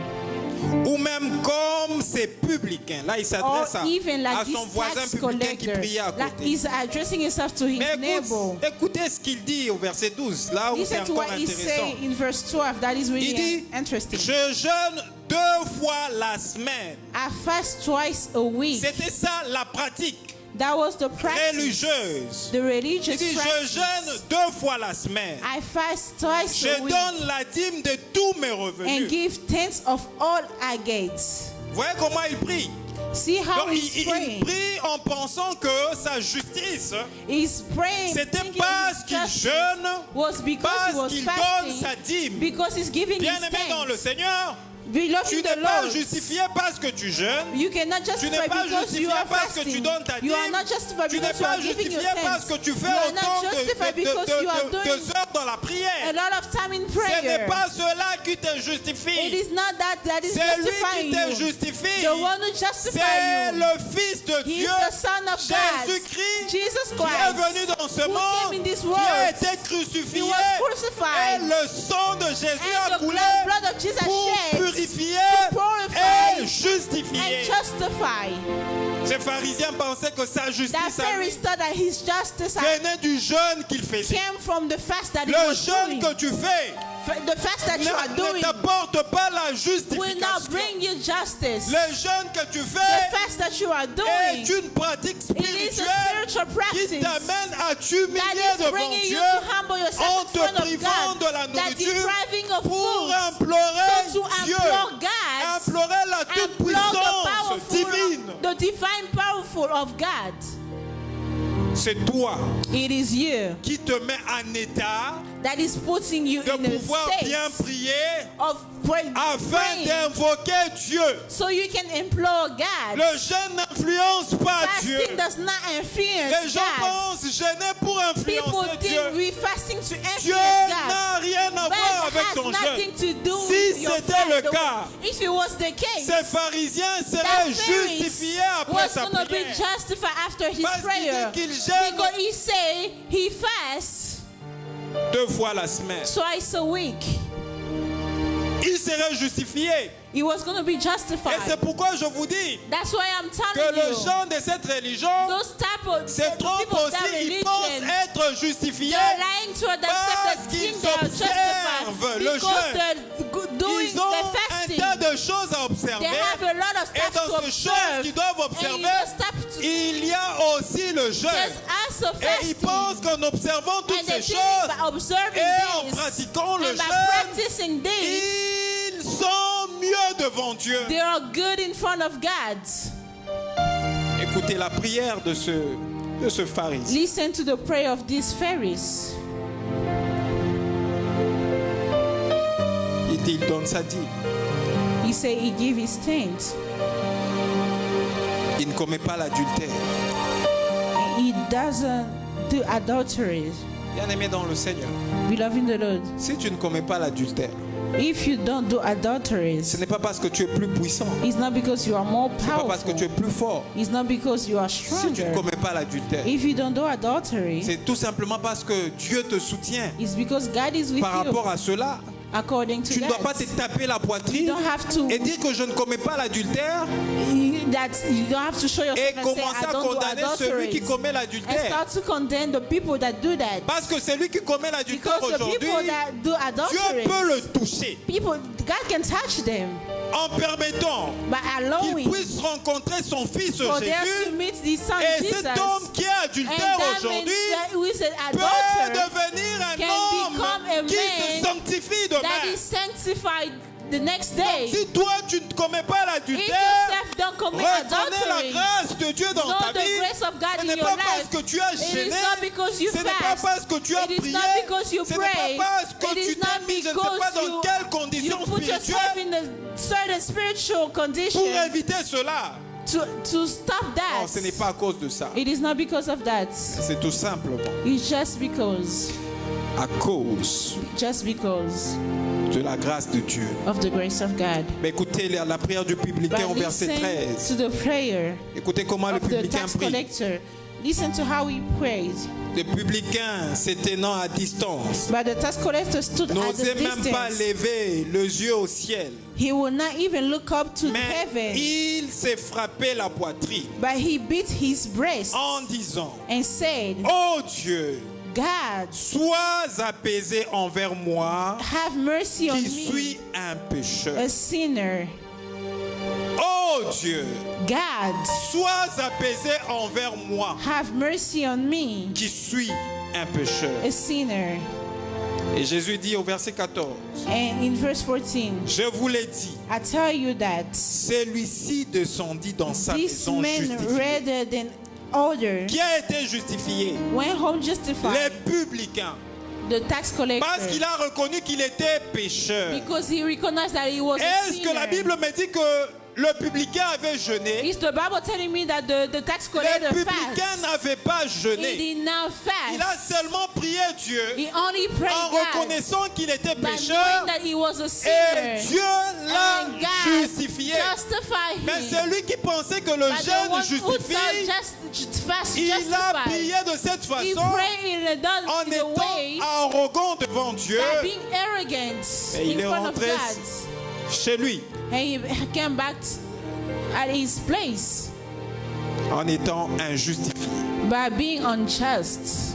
Ou même comme ces publicains. Là, il Or s'adresse even à like son this voisin tax publicain qui collector, priait à like côté. he's addressing himself to his Mais neighbor. écoutez ce qu'il dit au verset 12, là où c'est Listen to encore what he intéressant. say in verse 12. That is Il really dit, interesting. je jeûne 2 fois la semaine. I fast twice a week. C'était ça la pratique That was the practice. religieuse. The Il religious dit, je practice. jeûne 2 fois la semaine. I fast twice Je a week donne la dîme de tous mes and revenus. give tenths of all I get. Vous voyez comment il prie? See how Donc, he's il praying. prie en pensant que sa justice, He's praying. c'était thinking parce his qu'il justice jeûne, was because he parce was qu'il donne fasting, sa dîme. because he's giving his Bien-aimé dans le thanks. Seigneur, Beloved tu in the n'es pas Lord, justifié parce que tu jeûnes. you cannot Tu justify n'es pas because you justifié are parce que tu fasting. donnes ta You are dîme. not justified Tu n'es because you pas are giving your justifié parce thanks. que tu You fais are not autant justified because you are doing heures dans la a prière. lot of time in Ce n'est prayer. pas cela qui te It justifie. is not that is C'est lui justifying qui te you. justifie. The one who justifies C'est you. le Fils de He Dieu, is the Son of God, Jésus-Christ, Jesus qui est venu Christ, dans ce who monde, came in this qui a world. été He crucifié, was et crucified, le sang de Jésus and a the coulé blood of Jesus pour shed purifier to purify et and justifier. justify. Ces pharisiens pensaient que sa That justice à lui Pharisee thought that his justice venait du jeûne qu'il faisait. came from the fast that he Le was jeûne doing. que tu fais the fast that you are ne doing t'apporte pas la will not justification. bring you justice. Le jeûne que tu The fais fast that you are est doing, une pratique it is a spirituelle spiritual qui practice t'amène à that t'humilier is devant bringing you Dieu to humble en yourself in te front of privant God, de la that nourriture depriving of pour food, implorer so to Dieu, implore God, implorer la implore the toute-puissance divine. powerful, the divine powerful of God. C'est toi It is you qui te mets en état that is putting you de in a pouvoir state bien prier of afin praying d'invoquer Dieu. so you can implore God. Le jeûne n'influence pas Dieu. Fasting does not Les influence gens God. pensent jeûner pour People influencer think Dieu. we fasting to Dieu influence God. n'a rien à But voir it avec has ton nothing jeûne. to do Si with your c'était fast. le cas, If it was the case, ces pharisiens that seraient Pharisee justifiés après was sa going to be prière. justified after his Parce qu'il prayer. dit qu'il jeûne Because he say he fasts 2 fois la semaine. twice a week. Il serait justifié. He was going to be Et c'est justified. pourquoi je vous dis That's why I'm que telling les you, gens de cette religion those type of se the trompent people of that aussi. Ils pensent religion, être justifiés they're lying to themselves parce that qu'ils think they are justified observent le because jeûne. they're doing Ils ont the un fasting. tas de choses à They observer. have a lot of Et stuff to dans ces choses observe. qu'ils doivent And you observer, just have to il y a aussi le jeûne. just ask of Et ils pensent fasting. qu'en observant toutes And ces they think choses by observing et en this pratiquant le and by jeûne, practicing this, ils sont mieux devant Dieu. they are good in front of God. Écoutez la prière de ce pharisien. Listen to the prayer of these Pharisees. Il donne sa dîme. He said he give his tenth. Il ne commet pas l'adultère. He doesn't do adultery. Bien-aimé dans le Seigneur, Beloved in the Lord, si tu ne commets pas l'adultère, if you don't do adulteries, ce n'est pas parce que tu es plus puissant, it's not because you are more ce n'est pas parce que tu es powerful. plus fort. It's not because you are Si tu ne stronger. commets pas l'adultère, If you don't do adultery, c'est tout simplement parce que Dieu te soutient. it's because God is with Par you. rapport à cela, According to tu ne dois pas that, te taper la you poitrine don't have to et dire que je ne commets pas l'adultère you don't have to show et yourself and say commencer I à don't do condamner celui qui adultery. commet And l'adultère. start to condemn the people that do that. Parce que celui qui commet l'adultère Because the aujourd'hui, people that do Dieu adultery, peut le toucher people, God can touch them en permettant by qu'il allowing puisse rencontrer son fils for them to Jésus. meet the son Et Jesus. cet homme qui est And adultère that means aujourd'hui that who is an peut adulterer devenir can un become a homme qui se man sanctifie that demain. is sanctified the next day. Si toi tu ne commets pas If l'adultère, yourself don't commit reconnais la adultery, grâce de Dieu dans know ta the vie. grace of God Ce in n'est your pas parce life. que tu as It is gêné, not because you ce n'est pas fast. parce que tu as It is prié, not because you ce n'est pray. pas parce que It tu is t'es not mis, je ne sais pas because dans quelles you conditions put yourself spirituelles in a certain spiritual condition pour éviter cela. to stop that. Non, ce n'est pas à cause de ça. It is not because of that. C'est tout simplement It's just because à cause de la grâce de Dieu. of the grace of God. Mais écoutez la prière du publicain au But verset listen 13. to the prayer Écoutez comment le of the publicain tax prie. collector. Listen to how he prayed. Le publicain se tenant à distance But the tax collector stood at n'osait the même pas distance. lever les yeux au ciel. He would not even look up to Mais heaven, il s'est frappé la poitrine but he beat his breast en disant, and said, ô Dieu, God, sois apaisé envers moi have mercy on qui me, suis un pécheur. a sinner. Ô Dieu, God, sois apaisé envers moi have mercy on me, qui suis un pécheur. a sinner. Et Jésus dit au verset 14, And in verse 14, je vous l'ai dit, I tell you that celui-ci descendit dans sa this maison man justifié. rather than other Qui a été justifié? went home Les justified, publicains. the tax collector, Parce qu'il a reconnu qu'il était pécheur. because he recognized that he was a Est-ce que la sinner. Bible me dit que le publicain avait jeûné? Is the Bible telling me that the tax Le collector publicain fast? n'avait pas He jeûné. did not Il a fast. seulement prié Dieu He only prayed en God reconnaissant qu'il était by pécheur knowing that he was a et sinner. Dieu l'a And God justifié. justified Mais him. celui qui pensait que le But the jeûne one who thought justifie, just fast il a justified. prié de cette He façon prayed in en in a way étant arrogant devant Dieu. by being arrogant Et il in est front of rentré God. chez lui And he came back at his place en étant injustifié. by being unjust.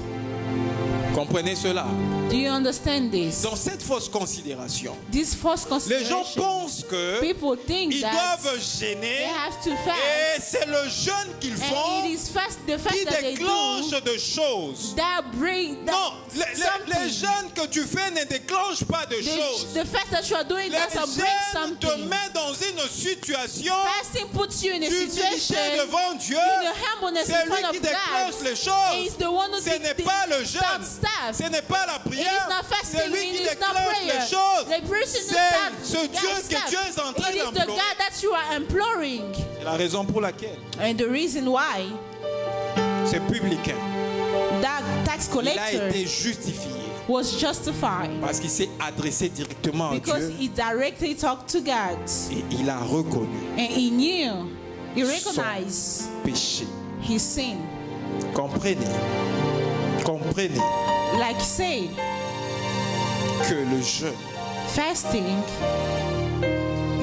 Comprenez cela? Do you understand this? Dans cette fausse considération, This false les gens consideration. pensent que People think ils that doivent they gêner have to fast. et c'est le jeûne qu'ils And font it is the fast qui that they déclenche do de choses. that bring that Non, les jeûnes que tu fais ne déclenchent pas de choses. the fast that you are doing Les doesn't bring jeûnes te something. met dans une situation Fasting puts you in a d'humilité situation devant Dieu. in a humbleness C'est in lui front qui of déclenche God. les choses. He's the one who Ce n'est pas le jeûne. stuff. Ce n'est pas la It prière. is not C'est fasting, lui it qui is not déclenche prayer. les choses. The person who C'est ce starts Dieu that que stuff. Dieu est en train It is the d'implorer. God that you are imploring. C'est la raison pour laquelle And the reason why ce publicain, that tax il a collector été justifié was justified parce qu'il s'est adressé directement à because Dieu he directly talked to God et il a reconnu and he knew, he son recognized péché. his sin. Comprenez Like he said, que le jeûne fasting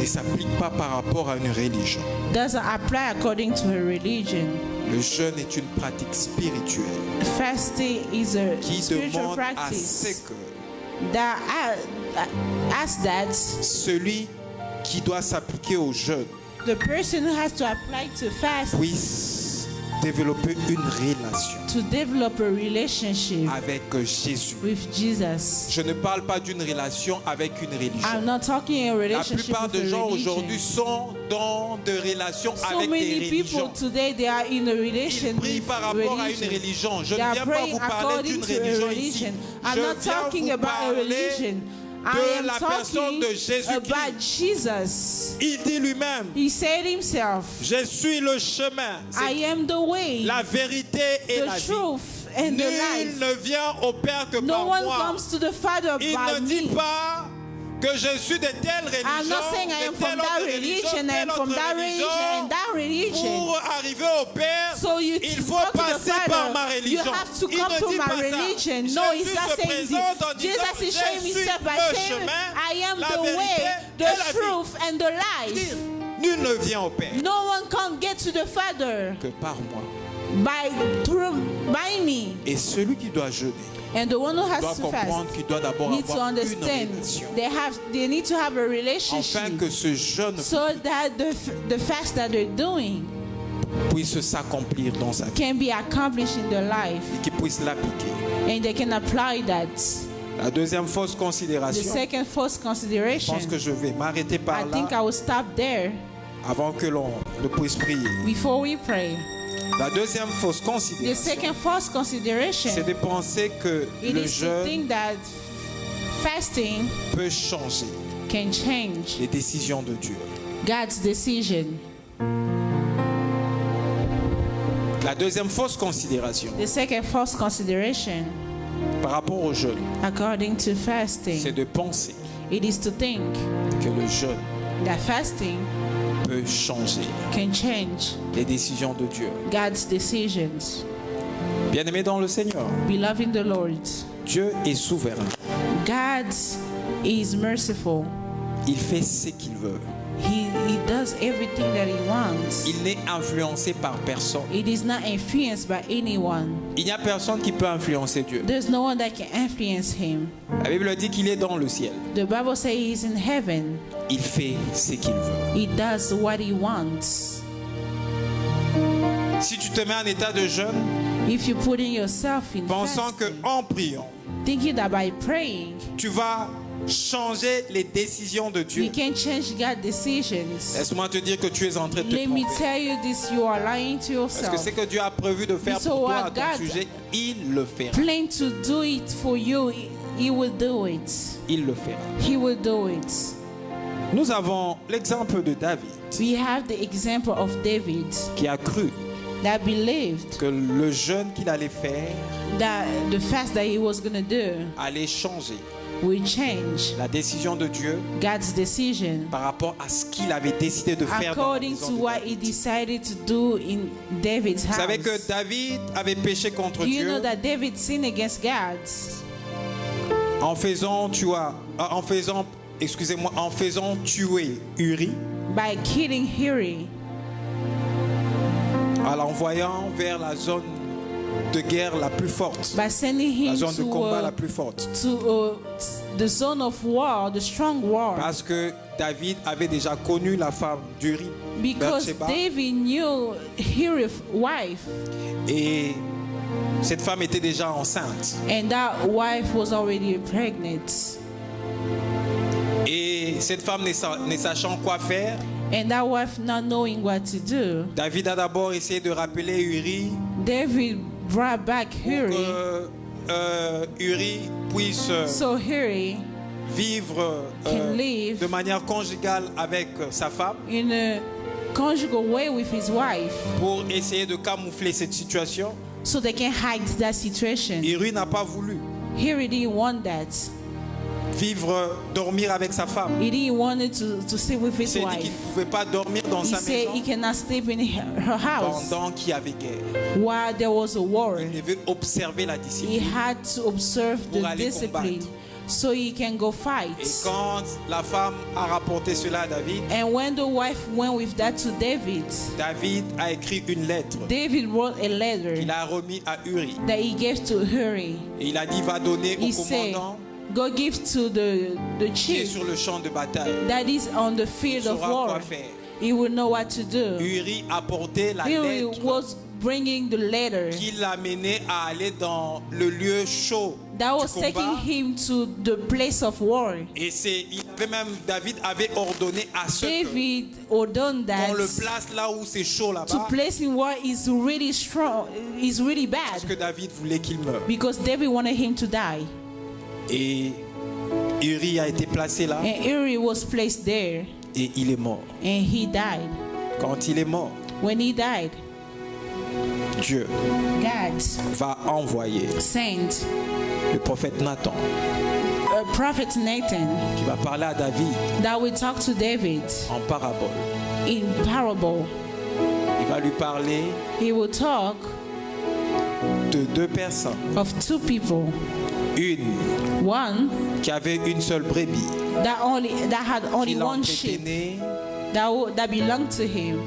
ne s'applique pas par rapport à une religion. doesn't apply according to a religion. Le jeûne est une pratique spirituelle Fasting is a qui spiritual demande à ce practice que that asks that celui qui doit s'appliquer au jeûne the person who has to apply to fast puisse développer une relation to develop a relationship avec Jésus. with Jesus. Je ne parle pas d'une relation avec une religion. I'm not talking a La relationship plupart with des a gens religion. aujourd'hui sont dans des relations So avec des many people religions. today they are in a Ils relation prient with par rapport à une religion. religion. Je They ne are viens pas praying vous parler according d'une to a religion ici. religion. I'm Je not viens talking vous about a parler religion. I de am la personne talking de Jésus-Christ. about Jesus. Il dit lui-même, He said himself, je suis le chemin, I am the way, la vérité et la the vie. truth, and the Nul life. ne vient au Père que No par one moi. comes to the Father Il by ne dit me. pas que je suis de telle religion, I'm not saying I am de from telle that autre religion, I am telle from autre that religion and that religion. Pour arriver au Père, So you il to faut go to the passer par ma Father, you religion. have to Il come ne to dit my pas ça. religion. No, he's Jésus not se saying présente en this. disant, Jesus is showing je suis himself by le saying, chemin, I am la the vérité way, et the la vie. truth, and the Il dit, life. nul ne vient au Père No one can get to the Father que par moi. by me. Et celui qui doit jeûner And the one who has doit to comprendre fast qu'il doit d'abord needs to avoir une understand relation. they need to have a Afin relationship que ce jeûne so that the fast that they're doing puisse s'accomplir dans sa vie can be accomplished in their life et qu'il puisse l'appliquer. and they can apply that. La deuxième fausse The considération, second false je consideration, pense que je vais m'arrêter par I think I là will stop there avant que l'on ne puisse prier. before we pray. La deuxième fausse The considération, second false consideration c'est de penser que it le is to jeûne think that fasting peut changer can change les décisions de Dieu. God's decision. La deuxième fausse considération The second false consideration par rapport au jeûne, according to c'est fasting, de penser it is to think que le jeûne that fasting peut changer can change les décisions de Dieu. God's decisions. Bien-aimés dans le Seigneur, Beloved in the Lord, Dieu est souverain. God is merciful. Il fait ce qu'il veut. He does everything that he wants. Il n'est influencé par personne. It is not influenced by anyone. Il n'y a personne qui peut influencer Dieu. There's no one that can influence him. La Bible dit qu'il est dans le ciel. The Bible says he's in heaven. Il fait ce qu'il veut. He does what he wants. Si tu te mets en état de jeûne, If you put in yourself in pensant que fasting, en priant, thinking that by praying tu vas changer les décisions de Dieu. we can change God's decisions, Laisse-moi te dire que tu es en train de te let me tromper. tell you this, you are lying to Parce que yourself. ce que Dieu a prévu de faire So pour toi à what ton God sujet, il le fera. Plan to do it for you, he will do it. Il le fera. He will do it. Nous avons l'exemple de David We have the example of David qui a cru that believed que le jeûne qu'il allait faire that the fast that he was going to do allait changer will change la décision de Dieu God's decision par rapport à ce qu'il avait décidé de faire dans la according maison to de what he David. decided to do in David's Vous savez que house. David avait péché contre Do you Dieu know that David sinned against God en faisant tuer Uri, by killing Uri, en l'envoyant vers la zone de guerre la plus forte, by sending la him zone de combat la plus forte. to the zone of war, the strong war. Parce que David avait déjà connu la femme d'Uri, Because Bathsheba, David knew his wife, et cette femme était déjà enceinte. and that wife was already pregnant. Et cette femme ne sachant quoi faire, And that wife not knowing what to do, David a d'abord essayé de rappeler Uri David brought back pour Uri. que Uri puisse So Uri vivre can live de manière conjugale avec sa femme in a conjugal way with his wife, pour essayer de camoufler cette situation. so they can hide that situation. Uri n'a pas voulu Uri didn't want that. dormir avec sa femme. He didn't want it to sleep with Il his s'est dit qu'il wife. ne pouvait pas dormir dans He sa said he maison cannot sleep in her house pendant qu'il y avait guerre. while there was a war. Il devait observer la He discipline. had to observe Pour the aller discipline combattre. so he can go Et fight. quand la femme a rapporté cela à David, And when the wife went with that to David, David a écrit une lettre David wrote a letter qu'il a remis à Uri. that he gave to Uri. Et il a dit, va donner He au said, commandant go give to the qui est chief sur le champ de bataille. that is on the Il field of saura war. quoi faire. He will know what to do. Uri a porté la Uri lettre was bringing the letter qui l'a mené à aller dans le lieu chaud that du was taking combat. him to the place of war. Et David avait ordonné à ceux David ordained qu'on le that place là où c'est chaud to là-bas, place in war is really strong, is really parce bad, que David voulait qu'il meure. because David wanted him to die. Et Uri a été placé là And Uri was placed there, et il est mort. and he died. Quand il est mort, When he died, Dieu God va envoyer sent le prophète Nathan Prophet Nathan qui va parler à David that will talk to David en parabole. in parable. Il va lui parler He will talk de deux personnes. of two people. Une One qui avait une seule brebis, that had only qui one sheep l'entretenait that belonged to him,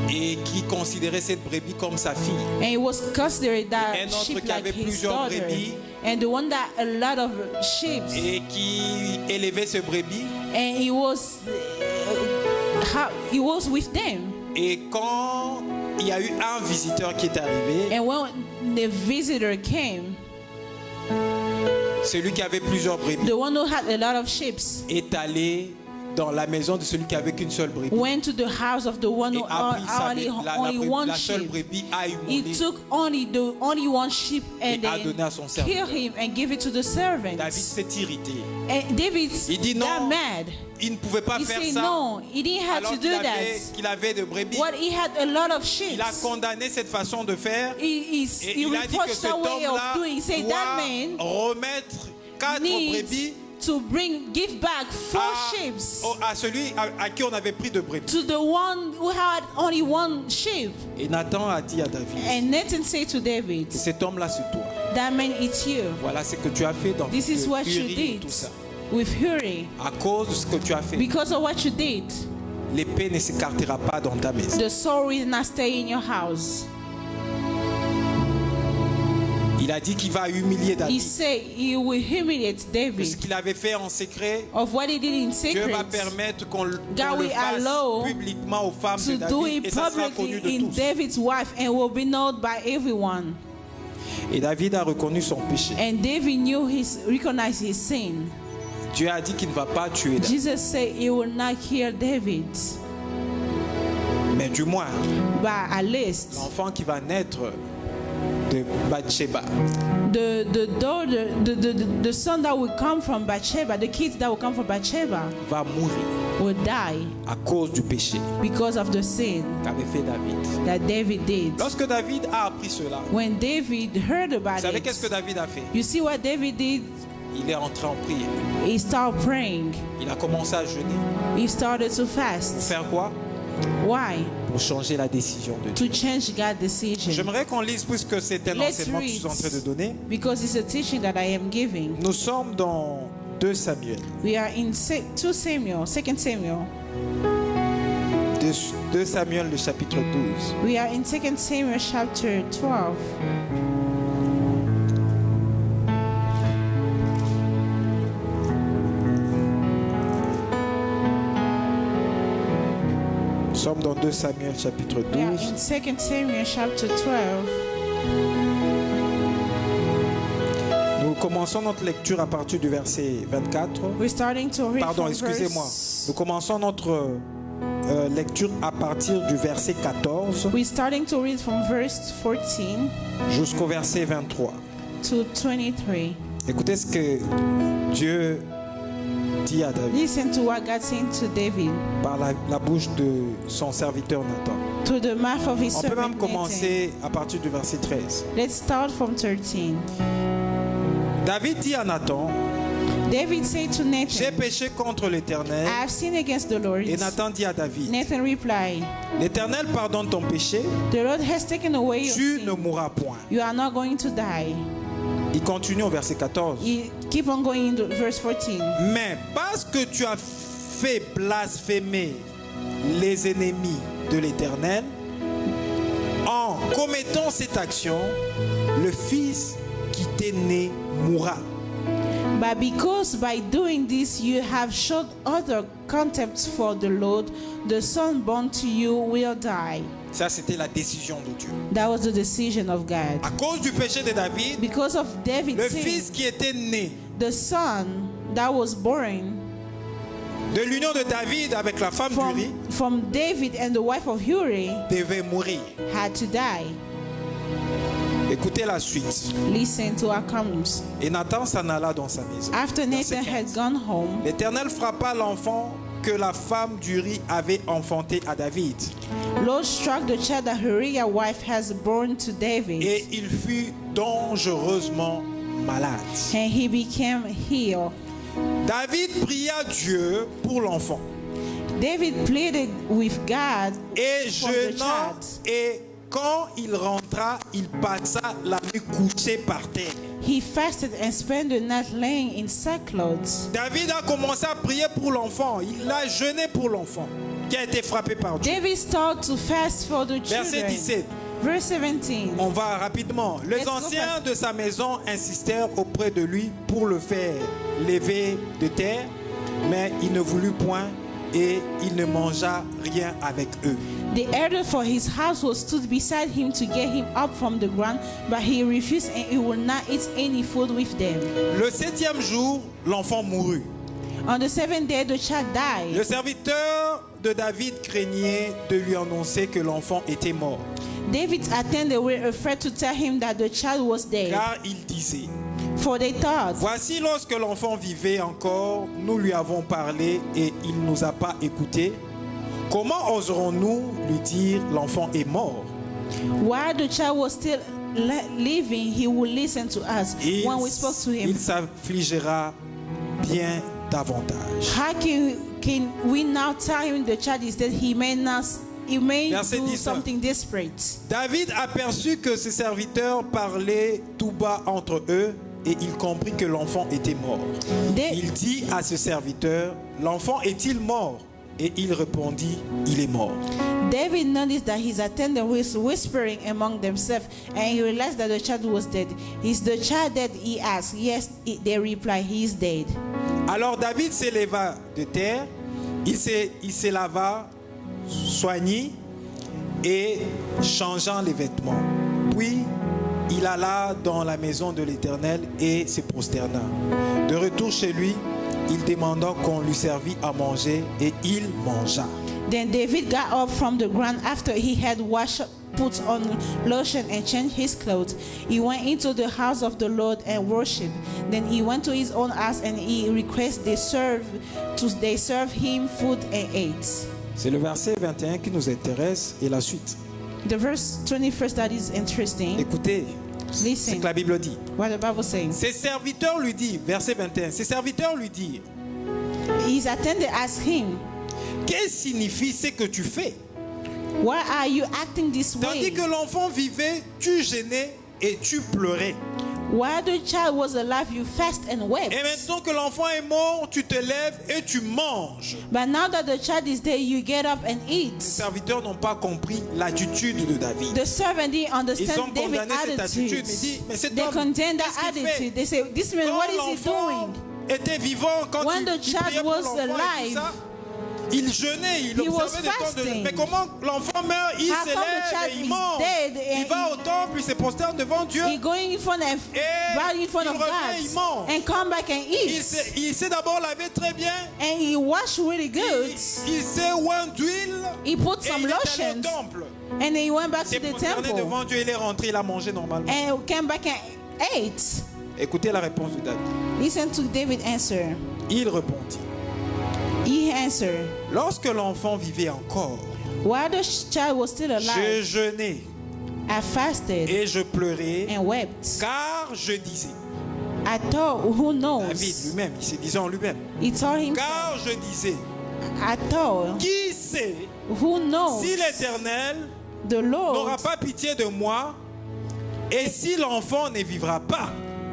et qui considérait cette brebis comme sa fille. and he was considered Et that un autre sheep qui like avait his plusieurs daughter, brebis. and the one that a lot of sheep, Et qui élevait ce brebis. and he was with them. Et quand il y a eu un visiteur qui est arrivé, And when the visitor came, celui qui avait plusieurs brebis the one who had a lot of sheep est allé dans la maison de celui qui avait qu'une seule brebis. went to the house of the one Et who a pris only one la seule sheep. brebis a He immolé. took only one sheep and Et a then donné à son killed serviteur. him and gave it to the servants. David s'est irrité. And David Il dit got non, mad. il ne pouvait pas He faire said ça no, he didn't have alors to qu'il do avait, that. qu'il avait de brebis. What he had a lot of sheep. Il a condamné cette façon de faire He et il a dit que reproached cet that way of homme-là doing. He said that doit man remettre 4 brebis needs to give back 4 sheep à celui à qui on avait pris de brebis. to the one who had only one sheep. Et Nathan a dit à David, And Nathan said to David, cet homme-là c'est toi. that man it's you. Voilà ce que tu as fait dans This is what you Uri et did tout ça. with Uri. À cause de ce que tu as fait, Because of what you did, l'épée ne s'écartera pas dans ta maison. the sword will not stay in your house. Il a dit qu'il va humilier He David. said he will humiliate Ce David qu'il avait fait en secret, of what he did in Dieu va secret permettre qu'on le will allow fasse publiquement aux femmes de to do David it et ça sera connu publicly de in tous. David's wife and will be known by everyone. Et David a reconnu son péché. And David recognized his sin. Dieu a dit qu'il ne va pas tuer David. Jesus said he will not kill David, Mais du moins, but at least l'enfant qui va naître de Bathsheba the son that will come from Bathsheba, the kids that will come from Bathsheba va mourir will die à cause du péché because of the sin qu'avait fait David. that David did. Lorsque David a appris cela, When David heard vous about savez qu'est-ce que it, David a fait? you see what David did? Il est entré en prière. He started praying. Il a commencé à jeûner. He started to Pour fast. faire quoi? Why? Pour changer la décision de Dieu. To change God's decision. J'aimerais qu'on lise, puisque c'est un Let's enseignement que je suis en train de donner. Because it's a teaching that I am giving. Nous sommes dans 2 Samuel. We are in 2 Samuel. 2 Samuel, le chapitre 12. We are in 2 Samuel chapter 12. sommes dans 2 Samuel chapitre We are 12. in 2 Samuel chapter 12. Nous commençons notre lecture à partir du verset 24. We're starting to read Pardon, from excusez-moi. verse. Nous commençons notre lecture à partir du verset 14 We're starting to read from verse 14 jusqu'au verset 23. to 23. Écoutez ce que Dieu dit à David Listen to what God said to David par la bouche de son serviteur Nathan. to the mouth of his On peut servant même Nathan. commencer à partir du verset 13. Let's start from 13. David dit à Nathan, David said to j'ai Nathan, péché contre l'Éternel. I have sinned against the Lord. Et Nathan dit à David, Nathan replied, l'Éternel pardonne ton péché, the Lord has taken away your tu ne sin. mourras point. You are not going to die. Il continue au verset 14. You keep on going into verse 14. Mais parce que tu as fait blasphémer les ennemis de l'Éternel, en commettant cette action, le fils qui t'est né mourra. But because by doing this you have showed utter contempt for the Lord, the son born to you will die. Ça, c'était la décision de Dieu. That was the decision of God. À cause du péché de David, Because of David's le sin, fils qui était né the son that was born de l'union de David avec la femme d'Uri from David and the wife of Uri devait mourir. had to die. Écoutez la suite. Listen to what comes. Et Nathan s'en alla dans sa maison. After Verset Nathan 15. had gone home, L'Éternel frappa l'enfant que la femme d'Uri avait enfanté à David. Lord struck the child that Uriah's wife has born to David, Et il fut dangereusement malade. and he became healed. David pria Dieu pour l'enfant. David pleaded with God Et for the jeûnant, child. et quand il rentra, il passa la nuit couché par terre. He fasted and spent the night laying in sackcloth. David a commencé à prier pour l'enfant. Il a jeûné pour l'enfant qui a été frappé par Dieu. David started to fast for the Verset children. 17. Verse 17. On va rapidement. Les Let's go anciens fast. de sa maison insistèrent auprès de lui pour le faire lever de terre, mais il ne voulut point et il ne mangea rien avec eux. The elder for his household stood beside him to get him up from the ground, but he refused and he would not eat any food with them. Le 7e jour, l'enfant mourut. On the 7th day, the child Le died. serviteur de David craignait de lui annoncer que l'enfant était mort, David's attendants were afraid to tell him that the child was dead, car il disait, for they thought, voici lorsque l'enfant vivait encore, nous lui avons parlé et il ne nous a pas écoutés. Comment oserons-nous lui dire l'enfant est mort? while the child was still living, he would listen to us when we spoke to him. Il s'affligera bien davantage. How can we now tell him the child is dead? He may Verset do 19. something desperate. David aperçut que ses serviteurs parlaient tout bas entre eux et il comprit que l'enfant était mort. Il dit à ce serviteur, l'enfant est-il mort? Et il répondit, il est mort. David noticed that his attendant was whispering among themselves, and he realized that the child was dead. Is the child dead? He asked. Yes, they replied, he is dead. Alors David s'éleva de terre, il se lava, soignit et changeant les vêtements. Puis il alla dans la maison de l'Éternel et se prosterna. De retour chez lui, il demanda qu'on lui servît à manger et il mangea. Then David got up from the ground after he had washed, put on lotion and changed his clothes. He went into the house of the Lord and worshipped. Then he went to his own house and he requested they serve him food and ate. C'est le verset 21 qui nous intéresse et la suite. The verse 21st that is interesting. Écoutez, c'est Listen que la Bible dit. what the Bible says. Ses serviteurs lui dirent, verset 21, ses serviteurs lui dirent, His attendant asked him, qu'est-ce que signifie ce que tu fais? why are you acting this Tandis way? que l'enfant vivait, tu gênais et tu pleurais. While the child was alive, you fast and wept. Et maintenant que l'enfant est mort, tu te lèves et tu manges. But now that the child is dead, you get up and Les eat. serviteurs n'ont pas compris l'attitude de David. The servant didn't Ils ont understand David's condamné cette attitude. attitude. Mais dit, mais cet They homme, condemned qu'est-ce that qu'il fait? attitude. They say, this man, Quand what is he l'enfant doing? était vivant, quand When il the child priait pour was l'enfant et tout alive, ça, Il jeûnait, il He was observait des temps de jeûne. fasting. Mais comment l'enfant meurt? Il How se come the lève child et il is mange. dead Il and va au temple, il se prosterne devant Dieu. He going in front of Et bow in front il of revient, il mange. God and come back and eat. Il s'est d'abord lavé très bien. And he washed really good. Il s'est oint d'huile. He put Et some il est allé au lotions temple. and he went back Il s'est to the prosterné temple devant Dieu, il est rentré, il a mangé normalement. and came back and ate. Écoutez la réponse de David. Listen to David's answer. Il répondit. He answered, Lorsque l'enfant vivait encore, while the child was still je alive, jeûnais I fasted et je pleurais, and wept. car je disais. I thought, who David knows? lui-même, il se disait en lui-même. He told him, Car je disais, I thought, qui sait who knows? si l'Éternel The Lord, n'aura pas pitié de moi et si l'enfant ne vivra pas.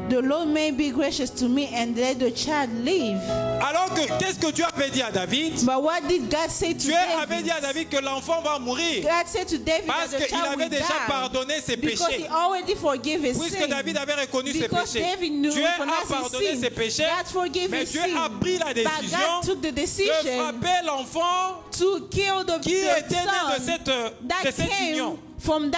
the Lord may be gracious to me and let the child live. Alors que, qu'est-ce que Dieu avait dit à David? But what did God say to Dieu avait dit à David? David que l'enfant va mourir God said to David parce that the qu'il child avait will déjà die pardonné ses because péchés. he already forgave his Puisque sin. David avait reconnu ses Because péchés, David knew Dieu a recognized his pardonné sin. ses péchés, God forgave mais his Dieu sin. a pris la But décision God took the de decision frapper l'enfant to kill the qui était né son de cette union. came from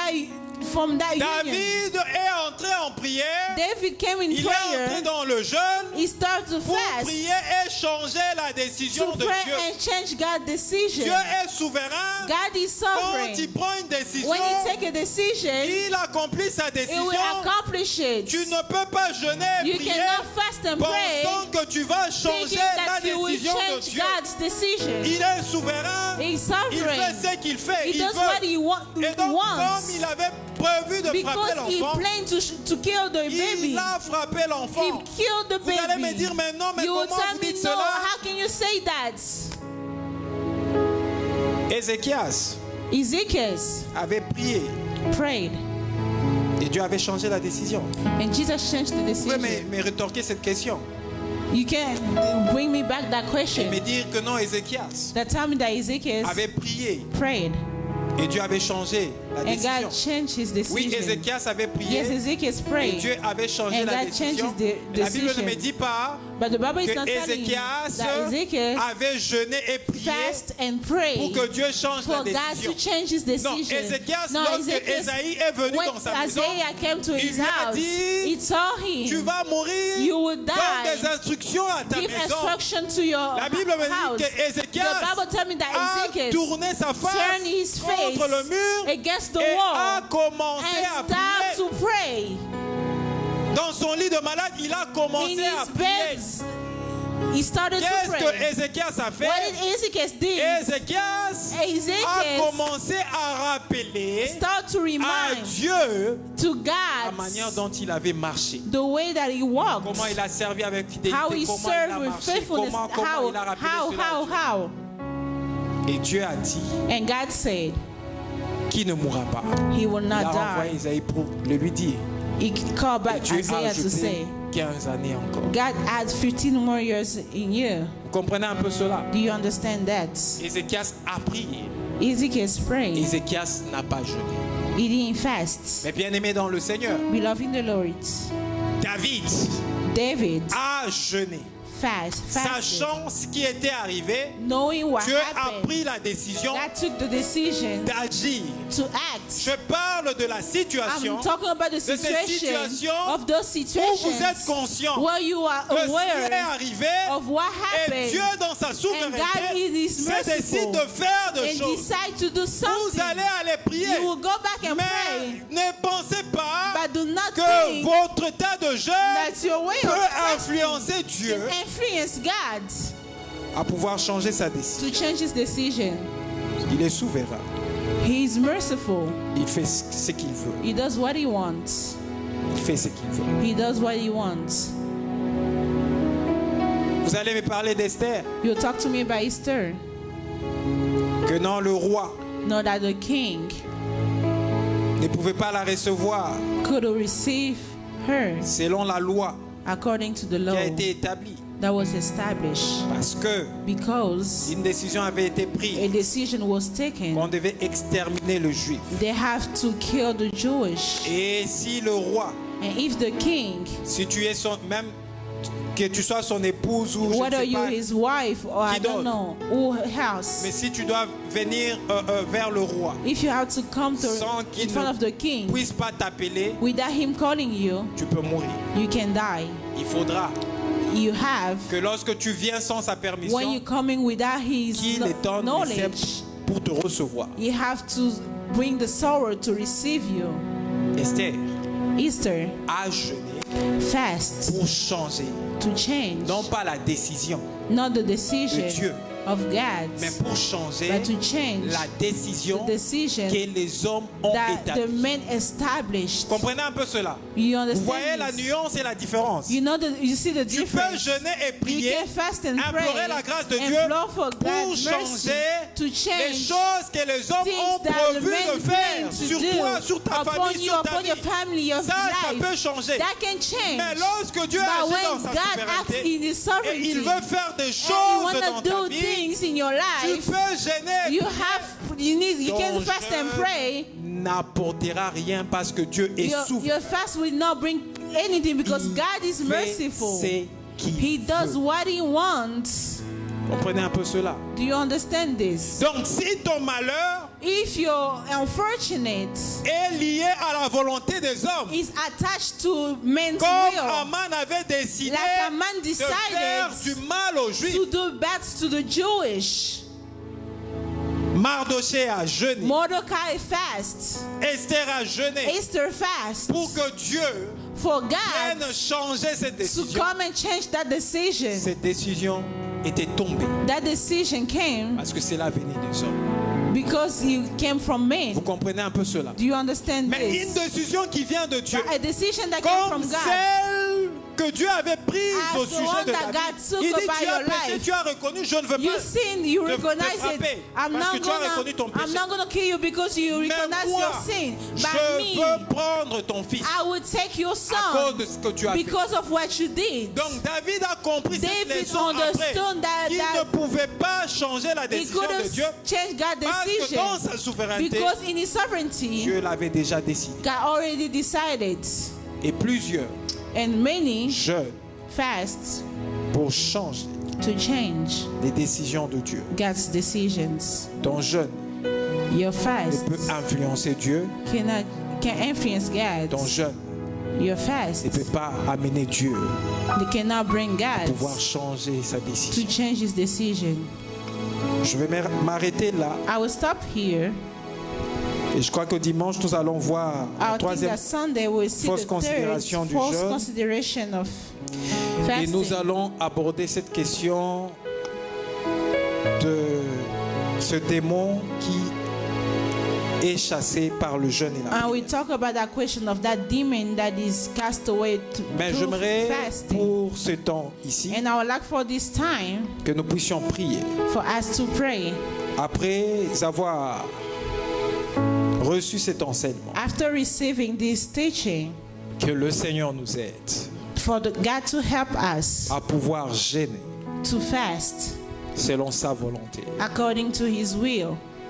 that union. David est entré en prière, David came in il est entré prayer. dans le jeûne He started to pour fast prier et changer la décision to de pray Dieu. and change God's decision. Dieu est souverain. God is Quand sovereign. il prend une décision, When he take a decision, il accomplit sa he décision. will accomplish it. Tu ne peux pas jeûner et You prier cannot fast and pray pensant que tu vas changer thinking la that you will décision de change Dieu. God's decision. Il est souverain. He's Il fait sovereign. ce qu'il fait. He Il does what veut. he Et donc, wants. comme il avait prévu de frapper Because he l'enfant, planned to kill the baby. il a frappé He l'enfant. killed the Vous allez me baby. dire, mais non, mais You will comment tell vous me dites no. cela? How can you say that? Ézéchias Ezekiel avait prié prayed, et Dieu avait changé la décision. and Jesus changed the Vous pouvez decision. me rétorquer cette question You can bring me back that et question. me dire que non, Ézéchias That tell me that Ezekiel avait prié prayed, et Dieu avait changé la and décision. God changed his Oui, decision. Ézéchias avait prié Yes, Ezekiel et prayed, Dieu avait changé and la God décision. changes the La Bible ne decision. me dit pas but the Bible is que not telling you Ézéchias that Ezekiel avait jeûné et prié fast and pour prayed que Dieu change la for God décision. to change his Non, decision. Ézéchias, No, lorsque Ezekiel, Ésaïe est venu when dans sa maison, Isaiah came to il his lui a house, dit, he told him, tu vas mourir, you will donne die. des instructions à ta Give maison. instruction to your La Bible me house. dit que The Ézéchias Bible tells me that a Ezekiel tourné sa face turned his face contre le mur against the et a wall commencé à and started prier. to pray. Dans son lit de malade, il a In commencé à his prier. bed, he started to Qu'est-ce que pray. Ézéchias a fait? What did Ezekiel do? Ézéchias a Ezekiel commencé à rappeler started to à remind Dieu to la manière God dont il avait marché. the way that he walked, Comment il a servi avec fidélité, how he comment il a served with marché, faithfulness, comment il a rappelé cela à Dieu. how. Et Dieu a dit And God said qui ne mourra pas. he will Il a not envoyé die. Isaïe pour le lui dire. He called Et back Dieu a Isaiah to ajouté say, 15 années encore. God adds 15 more years in you. Vous comprenez un peu cela? Do you understand that? Ézéchias a prié. Ezekiel prayed. Ézéchias n'a pas jeûné. He didn't fast. Mais bien aimé dans le Seigneur, Beloved in the Lord, David David a jeûné. fasted. Sachant ce qui était arrivé, Knowing what Dieu a happened, pris la décision God took the decision d'agir. to act. Je parle de la situation I'm talking about the ces situation situations of those où vous êtes situations conscient where you are de ce qui est aware arrivé of what et happened Dieu dans sa God souveraineté is se merciful décide de faire des and choses. decide to do Vous something. allez aller prier, You will go back and mais pray, ne pensez pas but do not que think votre état de jeûne that your way peut of fasting influencer Dieu can influence God à pouvoir changer sa décision. to change his decision. Il est souverain. He is merciful. Il fait ce qu'il veut. He does what he wants. Il fait ce qu'il veut. He does what he wants. Vous allez me parler d'Esther. You talk to me about Easter. Que non, le roi Know that the king ne pouvait pas la recevoir could receive her selon la loi according to the qui law a été établie. that was established Parce que because une décision avait été a prise decision was qu'on taken. devait exterminer le juif. They have to kill the Jewish. Et si le roi, And if the king, si tu es son, même que tu sois son épouse ou je ne whether sais you're pas. his wife or I Qui don't d'autre? know, who else. Mais si tu dois venir vers le roi, If you have to come sans in qu'il front ne of the king puisse pas t'appeler, without him calling you, tu peux mourir. you can die. Il faudra You have, que lorsque tu viens sans sa when permission, you're coming without his qu'il étende les knowledge, ailes pour te recevoir. you have to bring the sorrow to receive you. Esther Easter, a jeûné fast pour changer, to change, non pas la décision, not the de decision Dieu, of God, mais pour changer but to change la décision the decision que les hommes ont that the établie. men established. Comprenez un peu cela. You Vous understand voyez la this? nuance et la différence. You know you see the Tu peux difference. jeûner et You prier, can fast and implorer pray, la grâce de and Dieu implore for pour God's mercy changer to les change choses que les hommes things ont that the prévu men de faire plan to sur do toi, sur ta upon famille, you, sur ta upon your vie. family, your Ça life. peut changer. That can change. Mais lorsque Dieu But agit when dans sa God acts souveraineté in His et il sovereignty veut faire des and you choses dans want ta to do vie, things in your tu life, peux gêner. you can Ton fast and pray. jeûne n'apportera rien parce que Dieu est souverain. Your fast will not bring anything because Il God is fait merciful. ce qu'il He does veut. what He wants. Comprenez un peu cela. Do you understand this? Donc si ton malheur If you're unfortunate, est lié à la volonté des hommes, is attached to man's comme will, Aman avait décidé like Haman de faire decided du mal aux Juifs, to do bad to the Jewish. Mardoché a jeûné, Mordecai fast, Esther a jeûné Esther fast, pour que Dieu for vienne God changer cette to décision. come and change that decision. Cette décision était tombée That decision came parce que c'est la venue des hommes. because it came from men. Vous comprenez un peu cela? Do you understand Mais une this? décision qui vient de Dieu, A decision that came comme from God. celle que Dieu avait prise As au the sujet one de that David. God took Il dit, over tu as your péché, life. tu as reconnu, je ne veux You pas sin, you te recognize it. frapper parce que tu as reconnu ton péché. I'm not gonna kill you because you Mais recognize moi, your sin. But je me, veux prendre ton fils I will take your à son cause de ce que tu as fait. because of what you did. Donc David a compris cette David leçon après understood that- qu'il ne pouvait pas changer la He décision de couldn't Dieu change God's parce que decision dans sa souveraineté, because in His sovereignty, Dieu l'avait déjà décidé. God already decided. Et plusieurs And many jeûnent fast pour changer to change les décisions de Dieu. God's decisions. Ton jeûne Your fast peut influencer Dieu. can influence God. Ton jeûne Your fast ne peut pas amener Dieu they cannot bring à God pouvoir changer sa to décision. change His decision. Je vais m'arrêter là. I will stop here. Et je crois que dimanche, nous allons voir la I think troisième. that Sunday we'll see fausse the considération third du false jeûne. consideration of Et nous fasting. allons aborder cette question de ce démon qui est chassé par le jeûne et la And prière. we talk about that question of that demon that is cast away Mais through j'aimerais fasting. pour ce temps ici And I would like for this time que nous puissions prier for us to pray. après avoir reçu cet enseignement. After receiving this teaching, Que le Seigneur nous aide for God to help us à pouvoir gêner to fast selon sa volonté. according to His will.